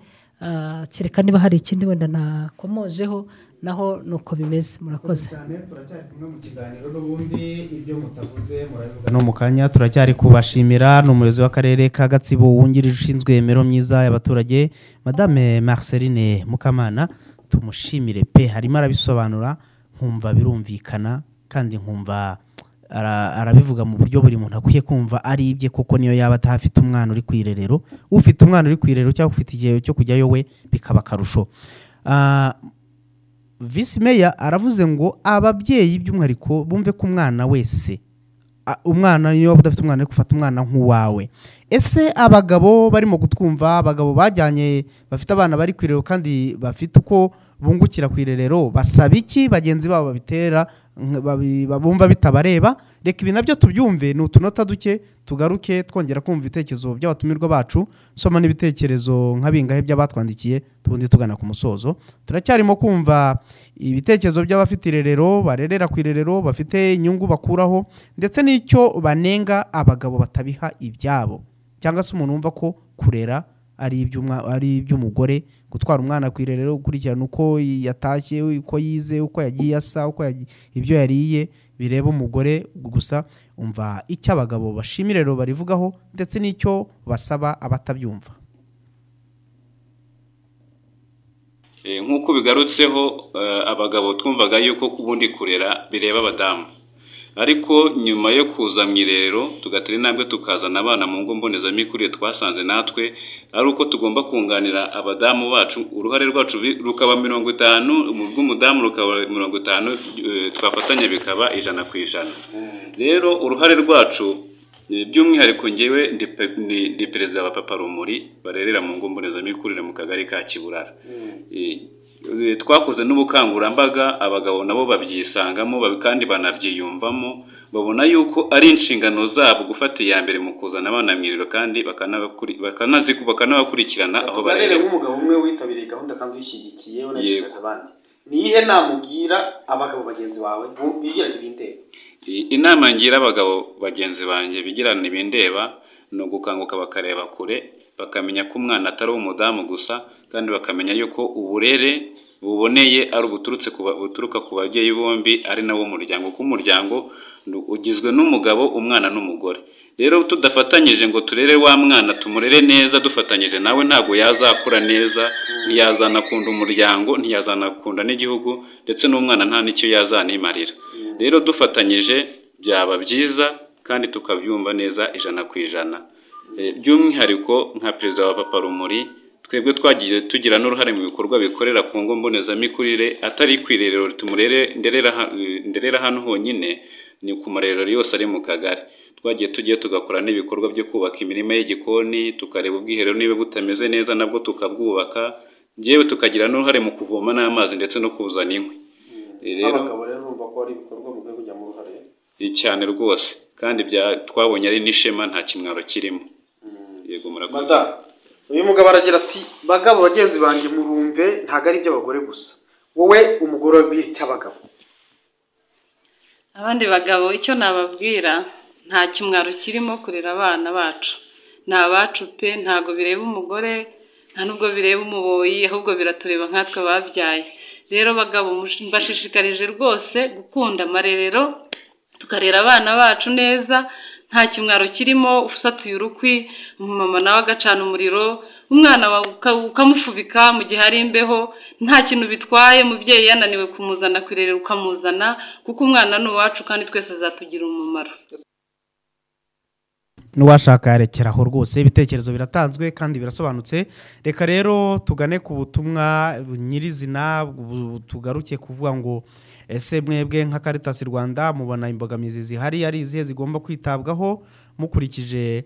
kereka niba hari ikindi wenda nakomojeho naho nuko bimeze. Murakoze cyane. Turacyari kumwe mu kiganiro n'ubundi ibyo mutavuze murabivuga no mu kanya. Turacyari kubashimira n'umuyobozi w'akarere ka Gatsibo wungirije ushinzwe imibereho myiza y'abaturage Madame Marceline Mukamana. Tumushimire pe, harimo arabisobanura nkumva birumvikana kandi nkumva arabivuga mu buryo buri muntu akwiye kumva ari ibye, kuko niyo yaba atafite umwana uri kwirerero, ufite umwana uri kwirerero cyangwa ufite igihe cyo kujyayo we bikaba karusho. Vice Mayor aravuze ngo ababyeyi by'umwihariko bumve ko umwana wese, umwana niyo waba udafite umwana, gufata umwana nk'uwawe. Ese abagabo barimo gutwumva, abagabo bajyanye bafite abana bari kwirerero kandi bafite uko bungukira kwirerero, basaba iki bagenzi babo babitera babumva bitabareba? Reka ibi nabyo tubyumve, ni utunota duke tugaruke twongera kumva ibitekerezo by'abatumirwa bacu. Soma n'ibitekerezo nk'abingahe by'abatwandikiye tubundi tugana ku musozo. Turacyarimo kumva ibitekerezo by'abafite irerero, barerera ku irerero, bafite inyungu bakuraho, ndetse n'icyo banenga abagabo batabiha ibyabo, cyangwa se umuntu wumva ko kurera ari iby'umugore, gutwara umwana ku irerero, gukurikirana uko yatashye, uko yize, uko yagiye asa, uko ibyo yariye bireba umugore gusa. Umva icyo abagabo bashimira rero barivugaho, ndetse n'icyo basaba abatabyumva. Nk'uko bigarutseho, abagabo twumvaga yuko ubundi kurera bireba abadamu, ariko nyuma yo kuza mu irerero tugatera intambwe tukazana abana mu ngo mbonezamikurire, twasanze natwe ari uko tugomba kunganira abadamu bacu. Uruhare rwacu rukaba 50, rw'umudamu rukaba 50, twafatanya bikaba 100%. Rero uruhare rwacu by'umwihariko ngewe ndi perezida wa Papa Rumuri barerera mu ngo mbonezamikurire mu kagari ka Kiburara. Twakoze n'ubukangurambaga, abagabo nabo babyisangamo kandi banabyiyumvamo, babona yuko ari inshingano zabo gufata iya mbere mu kuzana abana mu irerero kandi bakanabakurikirana aho barerera. Nk'umugabo umwe witabiriye gahunda kandi ushyigikiye unashishikariza abandi, ni iyihe nama ubwira abagabo bagenzi bawe bigirana ibindeba? Inama ngira abagabo bagenzi banjye bigirana ibindeba no gukanguka bakareba kure, bakamenya ko umwana atari umudamu gusa, kandi bakamenya yuko uburere buboneye ari buturuka ku babyeyi bombi, ari nawo muryango, ko umuryango ugizwe n'umugabo, umwana n'umugore. Rero tudafatanyije ngo turere wa mwana tumurere neza dufatanyije, nawe ntago yazakura neza, ntiyazanakunda umuryango, ntiyazanakunda n'igihugu, ndetse n'umwana nta nicyo yazanimarira. Rero dufatanyije byaba byiza kandi tukabyumva neza 100%. By'umwihariko nka perezida wa Papa Rumuri, twebwe twagiye tugira n'uruhare mu bikorwa bikorera ku ngo mbonezamikurire, atari kwirerero nderera hano honyine, ni ku marerero yose ari mu kagari. Tugiye tugakora n'ibikorwa byo kubaka imirima y'igikoni, tukareba ubwiherero niba butameze neza nabwo tukabwubaka, yewe tukagira n'uruhare mu kuvoma n'amazi ndetse no kuzana inkwi. Abagabo rero urumva ko ari ibikorwa mu kujya mu ruhare cyane rwose, kandi twabonye ari n'ishema, nta kimwaro kirimo. Yego murakoze. Uyu mugabo aragira ati, bagabo bagenzi banjye murumve, ntago ari iby'abagore gusa, wowe umugore wabwira cy'abagabo. Abandi bagabo icyo nababwira, nta kimwaro kirimo kurera abana bacu, ni abacu pe, ntago bireba umugore, nta nubwo bireba umuboyi, ahubwo biratureba nkatwe babyaye. Rero bagabo mbashishikarije rwose gukunda amarerero, tukarera abana bacu neza, nta kimwaro kirimo. Ufasatuye urukwi, umumama nawe agacana umuriro, umwana ukamufubika mu gihe ari imbeho, nta kintu bitwaye. Mubyeyi yananiwe kumuzana kwirerera ukamuzana, kuko umwana ni uwacu kandi twese azatugira umumaro. Nuwashaka yarekeraho rwose, ibitekerezo biratanzwe kandi birasobanutse. Reka rero tugane ku butumwa nyirizina, tugaruke kuvuga ngo ese mwebwe nka Caritas Rwanda mubona imbogamizi zihari ari izihe zigomba kwitabwaho mukurikije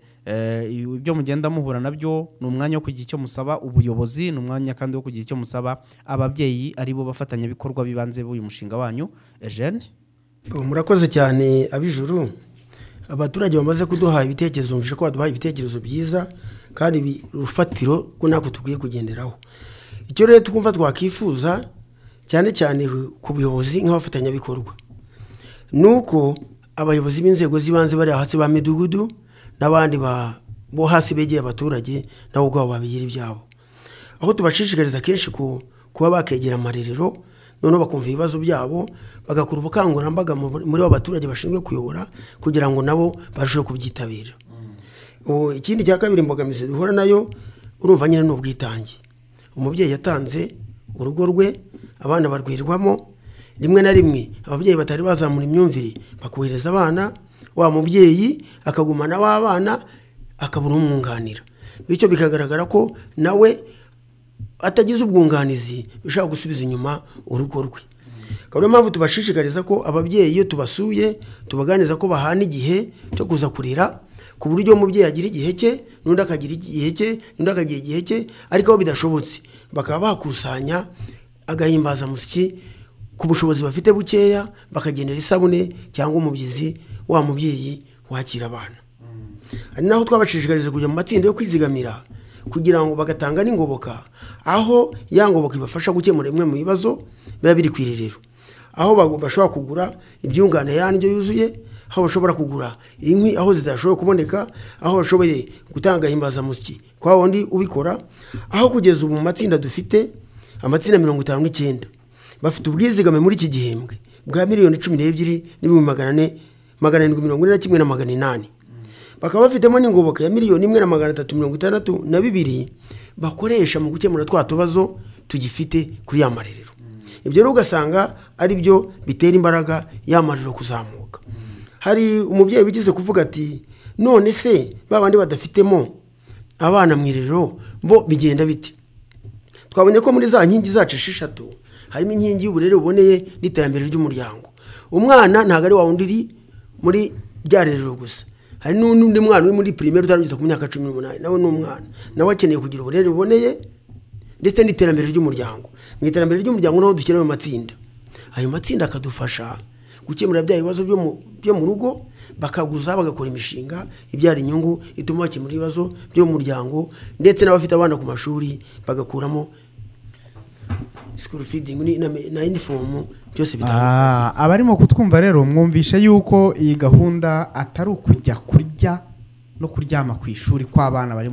ibyo mugenda muhura nabyo? Ni umwanya wo kugira icyo musaba ubuyobozi, ni umwanya kandi wo kugira icyo musaba ababyeyi ari bo bafatanya bikorwa bibanze b'uyu mushinga wanyu. Eugene, murakoze cyane abijuru. Abaturage bamaze kuduha ibitekerezo, mvishe ko baduha ibitekerezo byiza kandi urufatiro ko nako tukwiye kugenderaho. Icyo rero tukumva twakifuza cyane cyane ku buyobozi nk'abafatanyabikorwa, nuko abayobozi b'inzego z'ibanze bari hasi ba midugudu n'abandi bo hasi begeye abaturage nabo ubwabo babigira ibyabo. aho tubashishikariza kenshi kuba bakegera amarerero noneho bakumva ibibazo byabo bagakora ubukangurambaga muri abo baturage bashinzwe kuyobora kugira ngo nabo barusheho kubyitabira. Ikindi cya kabiri imbogamizi duhura nayo urumva nyine n'ubwitange. Umubyeyi yatanze urugo rwe abana barwirirwamo, rimwe na rimwe ababyeyi batari bazamura imyumvire bakohereza abana, wa mubyeyi akagumana w'abana akabura umwunganira, bityo bikagaragara ko nawe atagize ubwunganizi bishaka gusubiza inyuma urugo rwe. Kabone mpamvu tubashishikariza ko ababyeyi iyo tubasuye tubaganiza ko bahana igihe cyo kuza kurira, ku buryo umubyeyi agira igihe cye n'undi akagira igihe cye n'undi akagira igihe cye, ariko aho bidashobotse bakaba bakusanya agahimbaza musiki ku bushobozi bafite bukeya, bakagendera isabune cyangwa umubyizi wa mubyeyi wakira abana. Ari naho twabashishikariza kujya mu matsinda yo kwizigamira kugira ngo bagatanga n'ingoboka, aho ya ngoboka ibafasha gukemura bimwe mu bibazo biba biri ku irerero, aho bashobora kugura ibyungane y'indyo yuzuye, aho bashobora kugura inkwi aho zidashobora kuboneka, aho bashoboye gutanga imbazamusyi kwa wundi ubikora, aho kugeza ubu mu matsinda dufite amatsinda 59 bafite ubwizigame muri iki gihembwe bwa miliyoni 12,441,800, bakaba bafitemo n'ingoboka ya miliyoni 1,362 bakoresha mu gukemura twa tubazo tugifite kuri ya marerero. Ibyo rero ugasanga ari byo bitera imbaraga ya marerero kuzamuka. Hari umubyeyi bigize kuvuga ati none se babandi badafitemo abana mu irerero bo bigenda bite? Twabonye ko muri za nkingi zacu 6 harimo inkingi y'uburere buboneye n'iterambere ry'umuryango. Umwana ntago ari wa wundi muri ryarerero gusa, hari n'undi mwana uri muri primaire utarageza ku myaka 18, nawe n'umwana nawe akeneye kugira uburere buboneye ndetse n'iterambere ry'umuryango. Mu iterambere ry'umuryango naho dukira mu matsinda, ayo matsinda akadufasha gukemura bya bibazo byo mu rugo, bakaguza bagakora imishinga ibyara inyungu ituma bakemura ibibazo byo mu muryango, ndetse n'abafite abana ku mashuri bagakuramo school feeding na uniform byose bitandukanye. Abarimo kutwumva rero mwumvisha yuko iyi gahunda atari ukujya kurya no kuryama ku ishuri kw'abana bari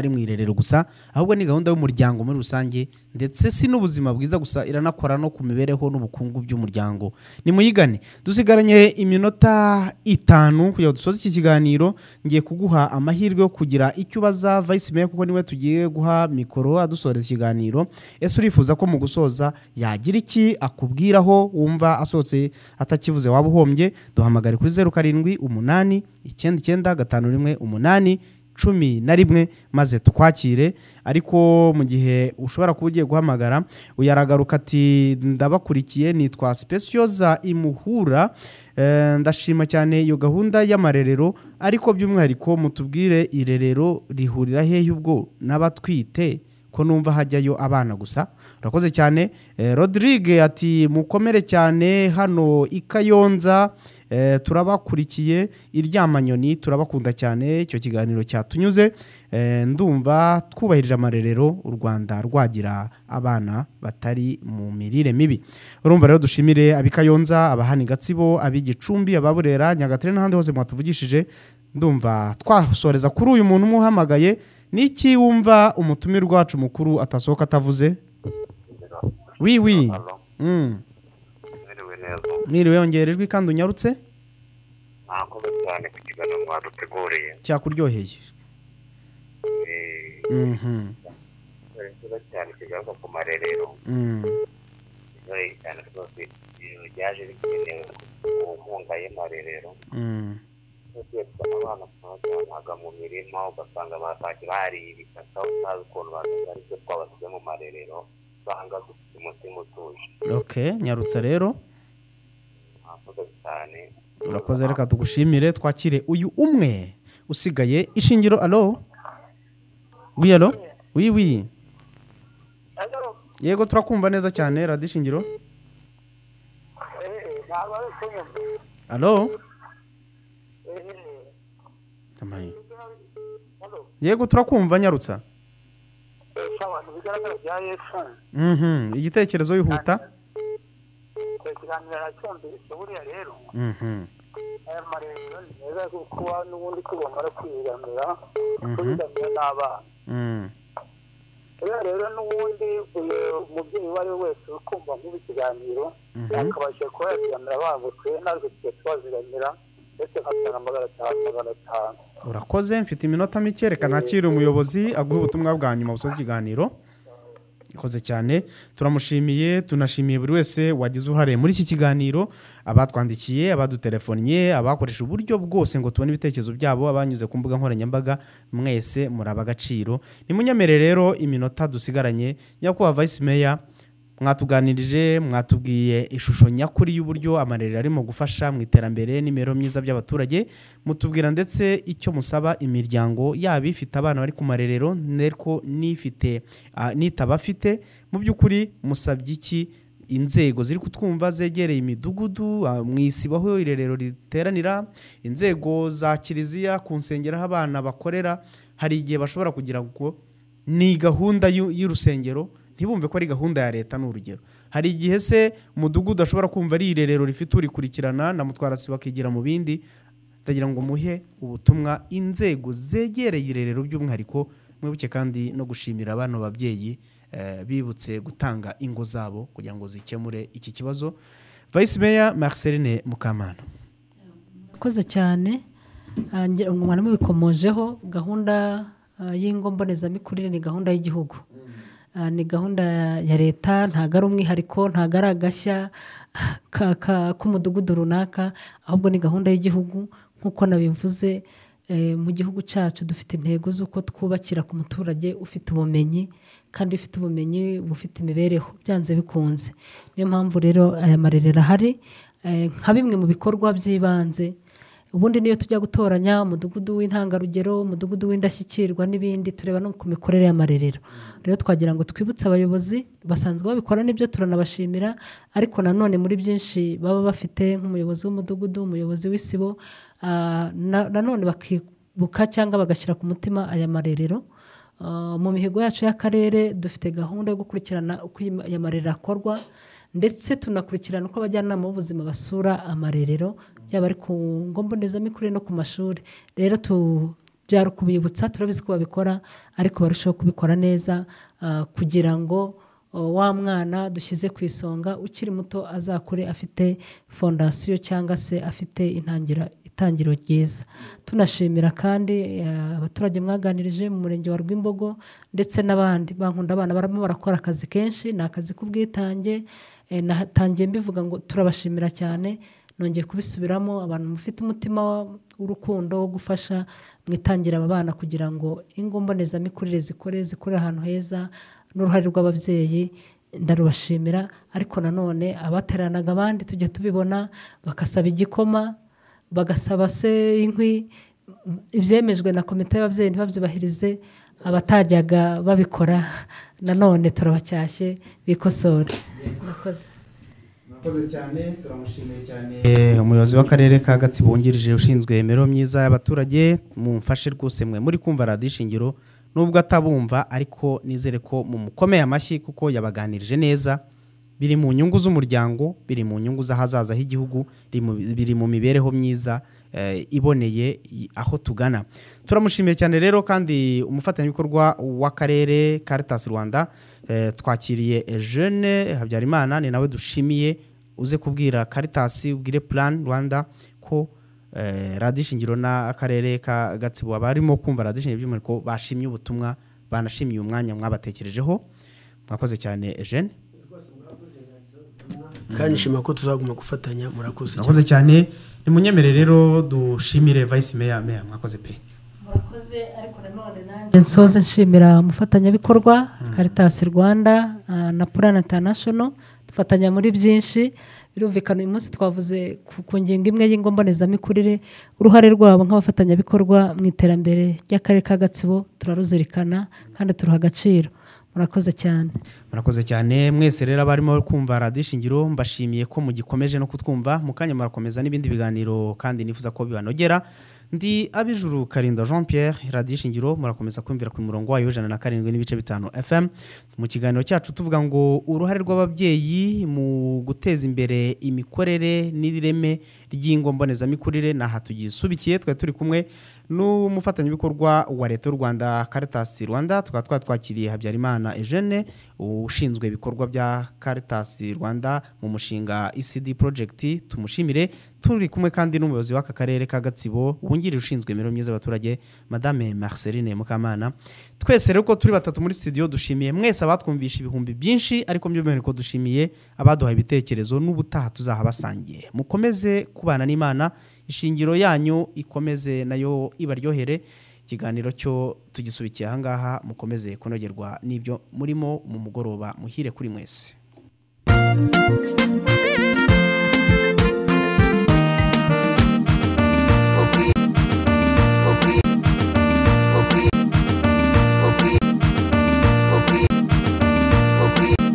mu irerero gusa, ahubwo ni gahunda y'umuryango muri rusange, ndetse si n'ubuzima bwiza gusa, iranakora no ku mibereho n'ubukungu by'umuryango. Ni muyigane. Dusigaranye iminota 5 kugira dusoze iki kiganiro. Ngiye kuguha amahirwe yo kugira icyo ubaza Vice Mayor kuko niwe tugiye guha mikoro adusoreza ikiganiro. Ese urifuza ko mu gusoza yagira iki akubwiraho wumva asohotse atakivuze waba uhombye? Duhamagare kuri 0789951811 maze tukwakire. Ariko mu gihe ushobora kuba ugiye guhamagara uyaragaruka ati ndabakurikiye, nitwa Specioza Imuhura, ndashima cyane iyo gahunda y'amarerero, ariko by'umwihariko mutubwire irerero rihurira hehe ubwo n'abatwite ko numva hajyayo abana gusa? Urakoze cyane. Rodrigue ati mukomere cyane hano ikayonza, turabakurikiye iryamanyoni, turabakunda cyane, icyo kiganiro cyatunyuze, ndumva twubahirije amarerero u Rwanda rwagira abana batari mu mirire mibi. Urumva rero dushimire abikayonza, abahani Gatsibo, ab'Igicumbi, ababurera, Nyagatare n'ahandi hose mwatuvugishije. Ndumva twasoreza kuri uyu muntu umuhamagaye. Niki wumva umutumirwa wacu mukuru atasohoka atavuze? Oui. Mwiriwe yongerejwe kandi unyarutse? Nakoze cyane ku kiganiro mwaduteguriye. Cyakuryoheye? Cyane kigaruka ku marerero. Cyane rwose byaje bikenewe ku nkunga y'amarerero. Abana twajyanaga mu mirima ugasanga batashye bari ibitaka utazi ukuntu baza, ariko twabasize mu marerero usanga dufite umutima utuje. Okay, nyarutse rero. Cyane. Urakoze, reka tugushimire. Twakire uyu umwe usigaye. Ishingiro. Allo? Oui, allo? Oui. Yego turakumva neza cyane. Radio Ishingiro. Allo? Tamaye. Yego turakumva nyarutsa. Igitekerezo yihuta. Ikiganiro cyumvise buriya rero aya marerero neza kuba n'ubundi ko bamara kwiramira n'abana. Rero rero n'ubundi umubyeyi uwo ari we wese ukumva nk'ubu ikiganiro akabasha kuba yazigamira bangutse natwe tugiye tubazigamira ndetse nkatanga 500. urakoze mfite iminota mike reka nakire umuyobozi aguha ubutumwa bwa nyuma busoza ikiganiro. ikoze cyane turamushimiye tunashimiye buri wese wagize uruhare muri iki kiganiro, abatwandikiye, abadutelefoniye, abakoresha uburyo bwose ngo tubone ibitekerezo byabo, abanyuze ku mbuga nkoranyambaga, mwese muraba agaciro. Nimunyemere rero iminota dusigaranye nyakubahwa Vice Mayor, mwatuganirije mwatubwiye ishusho nyakuri y'uburyo amarerero arimo gufasha mu iterambere n'imibereho myiza by'abaturage, mutubwira ndetse icyo musaba imiryango yaba ifite abana bari ku marerero nerko nifite nitabafite. Mu by'ukuri musabye iki inzego ziri kutwumva zegereye imidugudu mwisibaho irerero riteranira, inzego za kiliziya ku nsengero aho abana bakorera, hari igihe bashobora kugira ngo ni gahunda y'urusengero ntibumve ko ari gahunda ya leta. N'urugero hari igihe se umudugudu ashobora kumva ari irerero rifite urikurikirana na mutwarasi bakigira mu bindi. Ndagira ngo muhe ubutumwa inzego zegereye irerero by'umwihariko, mwibuke kandi no gushimira abana babyeyi bibutse gutanga ingo zabo kugira ngo zikemure iki kibazo. Vice Mayor Marceline Mukamana, murakoze cyane. Umwana mubikomojeho gahunda y'ingo mbonezamikurire ni gahunda y'igihugu, ni gahunda ya leta, ntago ari umwihariko, ntago ari agashya k'umudugudu runaka, ahubwo ni gahunda y'igihugu. Nk'uko nabivuze, mu gihugu cyacu dufite intego z'uko twubakira ku muturage ufite ubumenyi, kandi ufite ubumenyi bufite imibereho byanze bikunze. Niyo mpamvu rero aya marerero ahari nka bimwe mu bikorwa by'ibanze. Ubundi niyo tujya gutoranya umudugudu w'intangarugero, umudugudu w'indashyikirwa n'ibindi, tureba no ku mikorere y'amarerero. Rero twagira ngo twibutse abayobozi basanzwe babikora, n'ibyo turanabashimira, ariko nanone muri byinshi baba bafite nk'umuyobozi w'umudugudu, umuyobozi w'isibo, nanone bakibuka cyangwa bagashyira ku mutima aya marerero. Mu mihigo yacu y'akarere dufite gahunda yo gukurikirana uko aya marerero akorwa, ndetse tunakurikirana uko abajyanama b'ubuzima basura amarerero, yaba ari ku ngo mbonezamikurire no ku mashuri. Rero byari kubibutsa, turabizi ko babikora, ariko barushaho kubikora neza, kugira ngo wa mwana dushyize ku isonga ukiri muto azakure afite fondasiyo cyangwa se afite itangiro ryiza. Tunashimira kandi abaturage mwaganirije mu murenge wa Rwimbogo ndetse n'abandi bankunda abana barimo barakora akazi kenshi, ni akazi k'ubwitange. Natangiye mbivuga ngo turabashimira cyane, nongeye kubisubiramo, abantu mufite umutima w'urukundo wo gufasha mwitangira aba bana kugira ngo ingo mbonezamikurire zikore ahantu heza, n'uruhare rw'ababyeyi ndarubashimira. Ariko nanone abateranaga abandi tujya tubibona bagasaba igikoma, bagasaba se inkwi, ibyemejwe na komite y'ababyeyi ntibabyubahirize, abatajyaga babikora nanone turabacyashye bikosore. Murakoze cyane, turamushimiye cyane umuyobozi w'akarere ka Gatsibo wungirije ushinzwe imibereho myiza y'abaturage. Mumfashe rwose mwe muri kumva Radio Ishingiro, nubwo atabumva ariko nizere ko mumukomeye amashyi kuko yabaganirije neza. Biri mu nyungu z'umuryango, biri mu nyungu z'ahazaza h'igihugu, biri mu mibereho myiza iboneye aho tugana. Turamushimiye cyane rero kandi umufatanyabikorwa w'akarere Caritas Rwanda, twakiriye Eugene Habyarimana, ni nawe dushimiye uze kubwira Caritas, ubwire Plan Rwanda ko Radio Ishingiro n'akarere ka Gatsibo abarimo kumva Radio Ishingiro by'umwihariko bashimye ubutumwa, banashimiye umwanya mwabatekerejeho. Mwakoze cyane Eugene. Kandi nshima ko tuzaguma gufatanya. Murakoze cyane. Nimunyemere rero dushimire Vice Mayor. Mwakoze pe. Murakoze, ariko nanone nanjye nsoze nshimira umufatanyabikorwa Caritas Rwanda na Plan International, dufatanya muri byinshi. Birumvikana uyu munsi twavuze ku ngingo imwe y'ingo mbonezamikurire, uruhare rwabo nk'abafatanyabikorwa mu iterambere ry'akarere ka Gatsibo turaruzirikana kandi turuha agaciro. Murakoze cyane. Murakoze cyane mwese rero abarimo kumva Radio Ishingiro, mbashimiye ko mugikomeje no kutwumva. Mukanya murakomeza n'ibindi biganiro kandi nifuza ko bibanogera. ndi Abijuru Karinda Jean Pierre Radio Shingiro murakomeza kumvira ku murongo wayo 107.5 FM mu kiganiro cyacu tuvuga ngo uruhare rw'ababyeyi mu guteza imbere imikorere n'ireme ry'ingo mboneza mikurire na hatugisubikiye twa turi kumwe n'umufatanyabikorwa wa leta y'u Rwanda Caritas Rwanda twakiriye Habyarimana Eugene ushinzwe ibikorwa bya Caritas Rwanda mu mushinga ECD project tumushimire turi kumwe kandi n'umuyobozi w'aka karere ka Gatsibo wungirije ushinzwe imibereho myiza y'abaturage Madame Marceline Mukamana twese rero ko turi batatu muri studio dushimiye mwese abatwumvisha ibihumbi byinshi ariko by'umwihariko ko dushimiye abaduhaye ibitekerezo n'ubutaha tuzahabasangiye mukomeze kubana n'Imana ishingiro yanyu ikomeze nayo ibaryohere ikiganiro cyo tugisubikiye aha ngaha mukomeze kunogerwa n'ibyo murimo mu mugoroba muhire kuri mwese